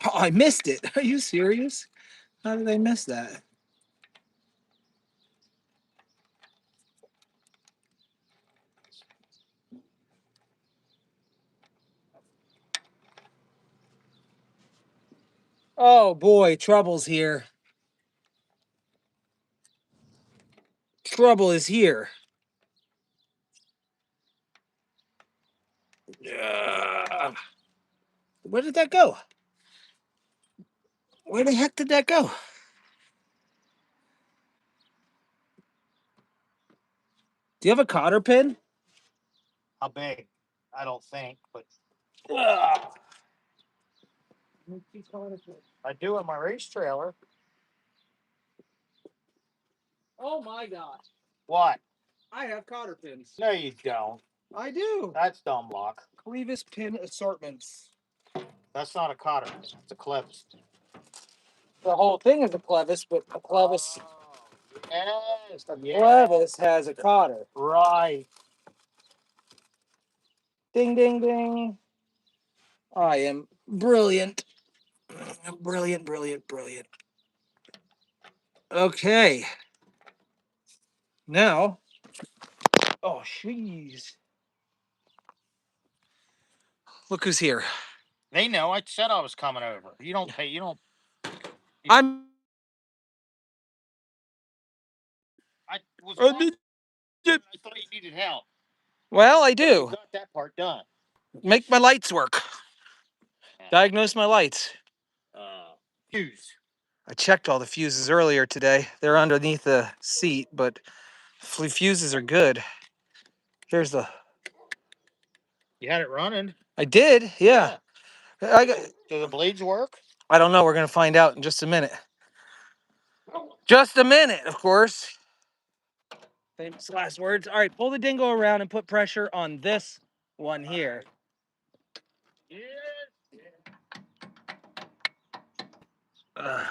Oh, I missed it. Are you serious? How did I miss that? Oh boy, trouble's here. Trouble is here. Where did that go? Where the heck did that go? Do you have a cotter pin? How big? I don't think, but I do in my race trailer. Oh my gosh. What? I have cotter pins. No, you don't. I do. That's dumb luck. Clevis pin assortments. That's not a cotter. It's a clevis. The whole thing is a clevis, but a clevis, Yes. clevis has a cotter. Right. Ding, ding, ding. I am brilliant. Brilliant, brilliant, brilliant. Okay. Now, oh, jeez. Look who's here. They know. I said I was coming over. You don't pay. You don't. I'm. I was. I thought you needed help. Well, I You do. got that part done. Make my lights work. Diagnose my lights. Fuse. I checked all the fuses earlier today. They're underneath the seat, but fuses are good. Here's the. You had it running. I did, yeah. I got. Do the blades work? I don't know. We're gonna find out in just a minute. Just a minute, of course. Famous last words. All right, pull the dingo around and put pressure on this one here. Yeah. Ugh.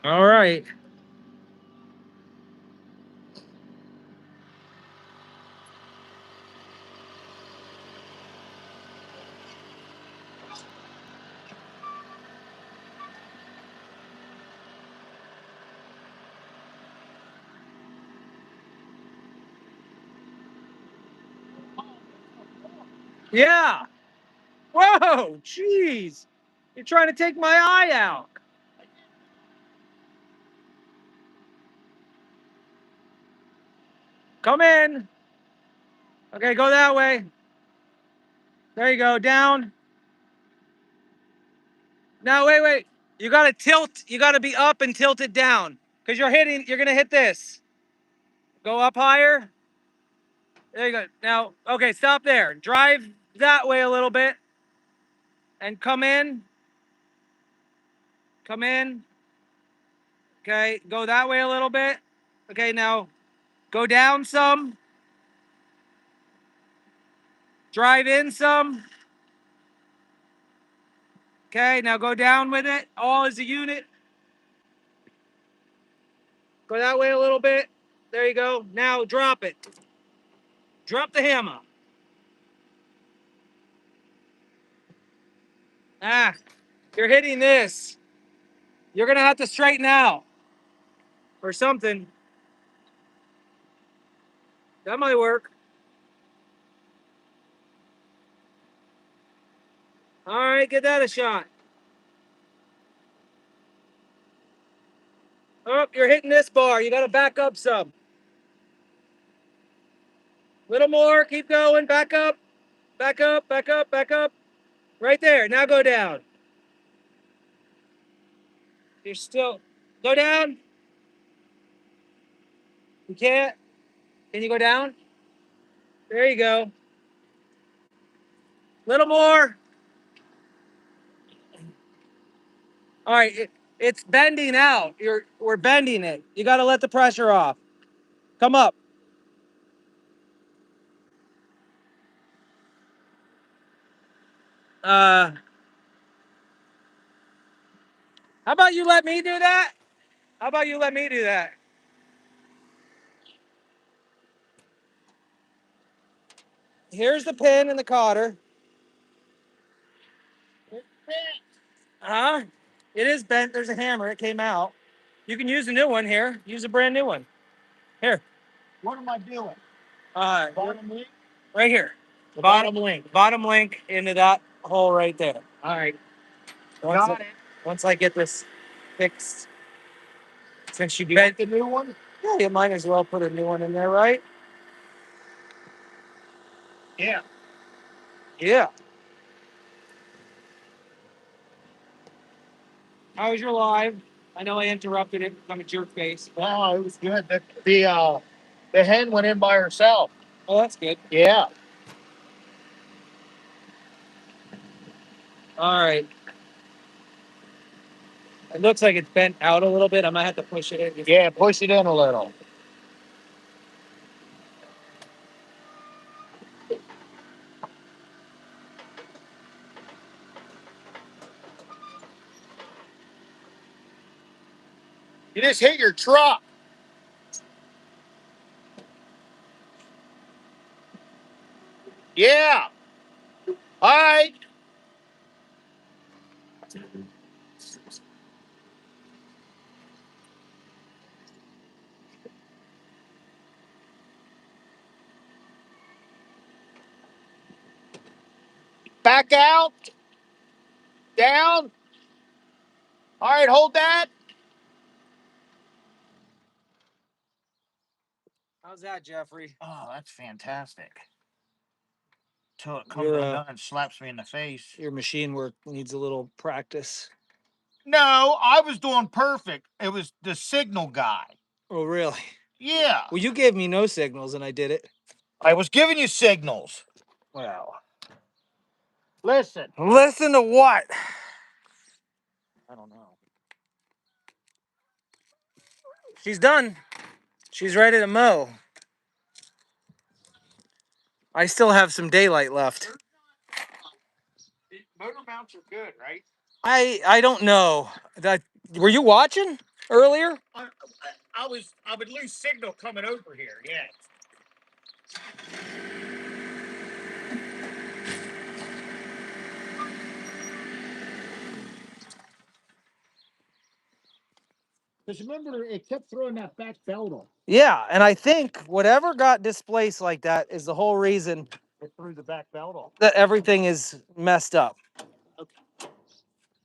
All right. Yeah. Whoa, jeez. You're trying to take my eye out. Come in. Okay, go that way. There you go. Down. No, wait, wait. You gotta tilt. You gotta be up and tilt it down. Because you're gonna hit this. Go up higher. There you go. Now, okay, stop there. Drive that way a little bit. And come in. Come in. Okay, go that way a little bit. Okay, now go down some. Drive in some. Okay, now go down with it. All as a unit. Go that way a little bit. There you go. Now drop it. Drop the hammer. Ah, you're hitting this. You're gonna have to straighten out or something. That might work. All right, give that a shot. Oh, you're hitting this bar. You gotta back up some. Little more. Keep going. Back up. Back up. Back up. Back up. Right there. Now go down. You're still. Go down. You can't. Can you go down? There you go. Little more. All right, it's bending out. We're bending it. You got to let the pressure off. Come up. How about you let me do that? How about you let me do that? Here's the pin and the cotter. Huh? It is bent. There's a hammer. It came out. You can use a new one here. Use a brand new one. Here. What am I doing? Bottom link? Right here. Bottom link. Bottom link into that hole right there. All right. Once I get this fixed, since you You bent, want the new one? yeah, you might as well put a new one in there, right? Yeah. Yeah. How was your live? I know I interrupted it. I'm a jerk face. Wow, it was good. The hen went in by herself. Oh, that's good. Yeah. All right. It looks like it's bent out a little bit. I might have to push it in. Yeah, push it in a little. You just hit your truck. Yeah. All right. Back out. Down. All right, hold that. How's that, Jeffrey? Oh, that's fantastic. Till it comes Your undone and slaps me in the face. your machine work needs a little practice. No, I was doing perfect. It was the signal guy. Oh, really? Yeah. Well, you gave me no signals, and I did it. I was giving you signals. Wow. Listen. Listen to what? I don't know. She's done. She's ready to mow. I still have some daylight left. Motor mounts are good, right? I don't know. Were you watching earlier? I would lose signal coming over here. Yeah. Because remember, it kept throwing that back belt on. Yeah, and I think whatever got displaced like that is the whole reason It threw the back belt on. that everything is messed up. Okay.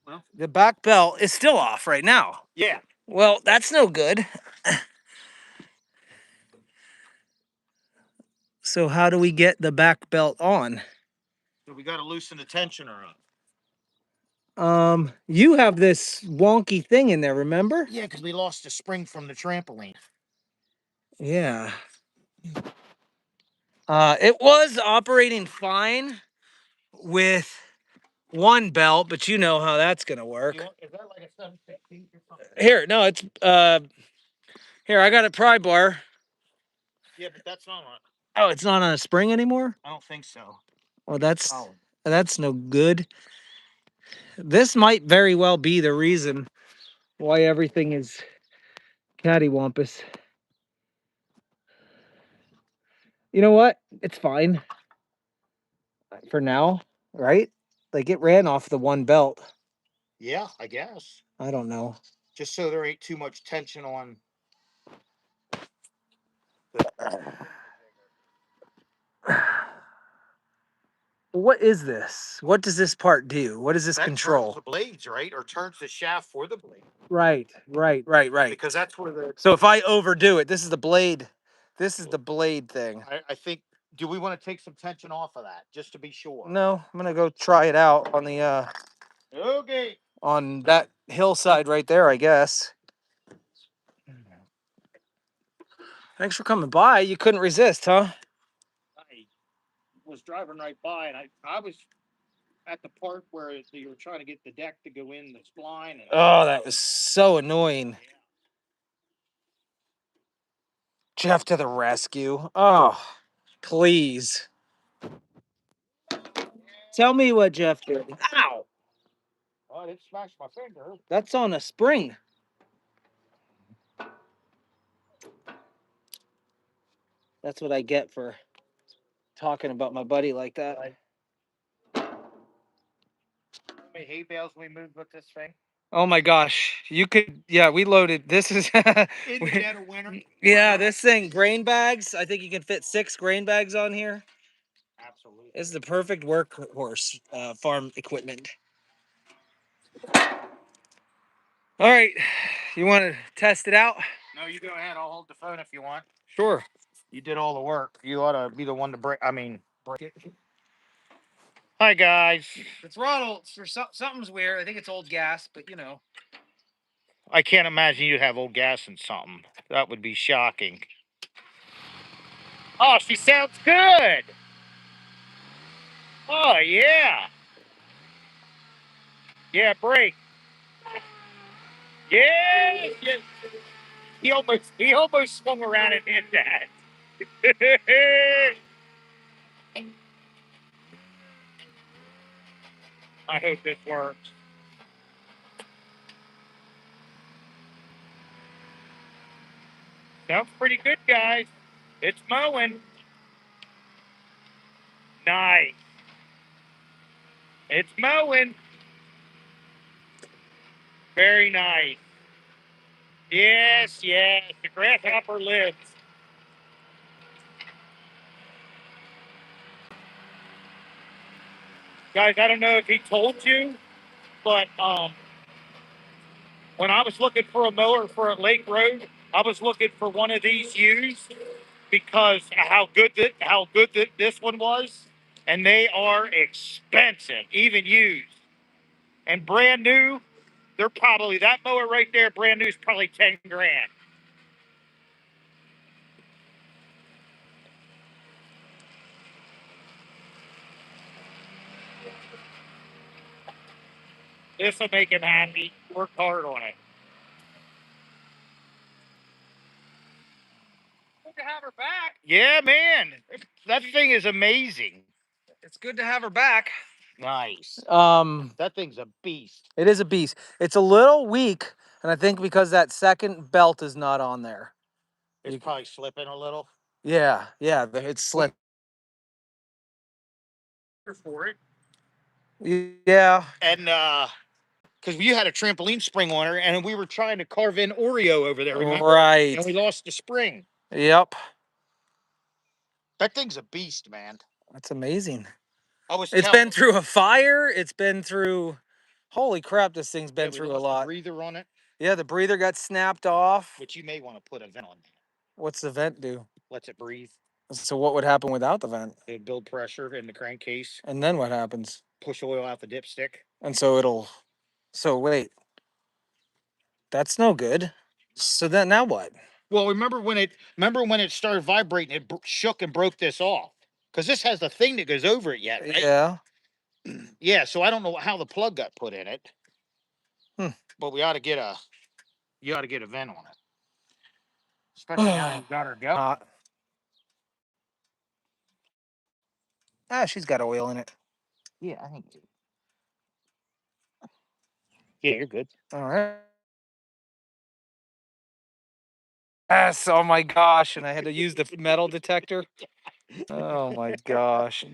Well, The back belt is still off right now. yeah. Well, that's no good. So how do we get the back belt on? So we got to loosen the tensioner up. You have this wonky thing in there, remember? Yeah, because we lost the spring from the trampoline. Yeah. It was operating fine with one belt, but you know how that's gonna work. Is that like a 716 or something? Here, no, it's here, I got a pry bar. Yeah, but that's not on. Oh, it's not on a spring anymore? I don't think so. Well, that's Solid. that's no good. This might very well be the reason why everything is cattywampus. You know what? It's fine for now, right? Like it ran off the one belt. Yeah, I guess. I don't know. Just so there ain't too much tension on. What is this? What does this part do? What does this That control? turns the blades, right? Or turns the shaft for the blade. Right. Because that's where the. So if I overdo it, this is the blade. This is the blade thing. I think. Do we want to take some tension off of that just to be sure? No, I'm gonna go try it out on the Okay. on that hillside right there, I guess. Thanks for coming by. You couldn't resist, huh? I was driving right by, and I was at the part where you were trying to get the deck to go in the spline. And Oh, that was so annoying. Jeff to the rescue. Oh, please. Tell me what Jeff did. Ow! Oh, I didn't smash my finger. That's on a spring. That's what I get for talking about my buddy like that. How many hay bales we moved with this thing? Oh my gosh. You could, yeah, we loaded. This is, In the dead of winter. yeah, this thing, grain bags. I think you can fit 6 grain bags on here. Absolutely. This is the perfect workhorse farm equipment. All right, you want to test it out? No, you go ahead. I'll hold the phone if you want. Sure. You did all the work. You ought to be the one to break. I mean, break it. Hi guys. The throttle for something's weird. I think it's old gas, but you know. I can't imagine you'd have old gas in something. That would be shocking. Oh, she sounds good. Oh yeah. Yeah, break. Yeah. Yeah. He almost swung around and hit that. I hope this works. Sounds pretty good, guys. It's mowing. Nice. It's mowing. Very nice. Yes, yes. The grasshopper lives. Guys, I don't know if he told you, but when I was looking for a mower for a lake road, I was looking for one of these used because how good this one was, and they are expensive, even used. And brand new, they're probably that mower right there, brand new is probably 10 grand. This will make him happy. Work hard on it. Good to have her back. Yeah, man. That thing is amazing. It's good to have her back. Nice. Um, That thing's a beast. it is a beast. It's a little weak, and I think because that second belt is not on there. It's probably slipping a little. Yeah, it's slipped. For it. Yeah. And because you had a trampoline spring on her, and we were trying to carve in Oreo over there, remember? Right. And we lost the spring. Yep. That thing's a beast, man. That's amazing. I was It's been through a fire. It's been through. Holy crap! This thing's been through a lot. The breather on it. Yeah, the breather got snapped off. Which you may want to put a vent on. What's the vent do? Lets it breathe. So what would happen without the vent? It'd build pressure in the crankcase. And then what happens? Push oil out the dipstick. And so it'll. So wait. That's no good. So then now what? Well, remember when it started vibrating, it shook and broke this off. Because this has the thing that goes over it yet, right? Yeah. Yeah, so I don't know how the plug got put in it. But you ought to get a vent on it. Especially now you've got her going. She's got oil in it. Yeah, I think. Yeah, you're good. All right. Yes. Oh my gosh! And I had to use the metal detector. Oh my gosh.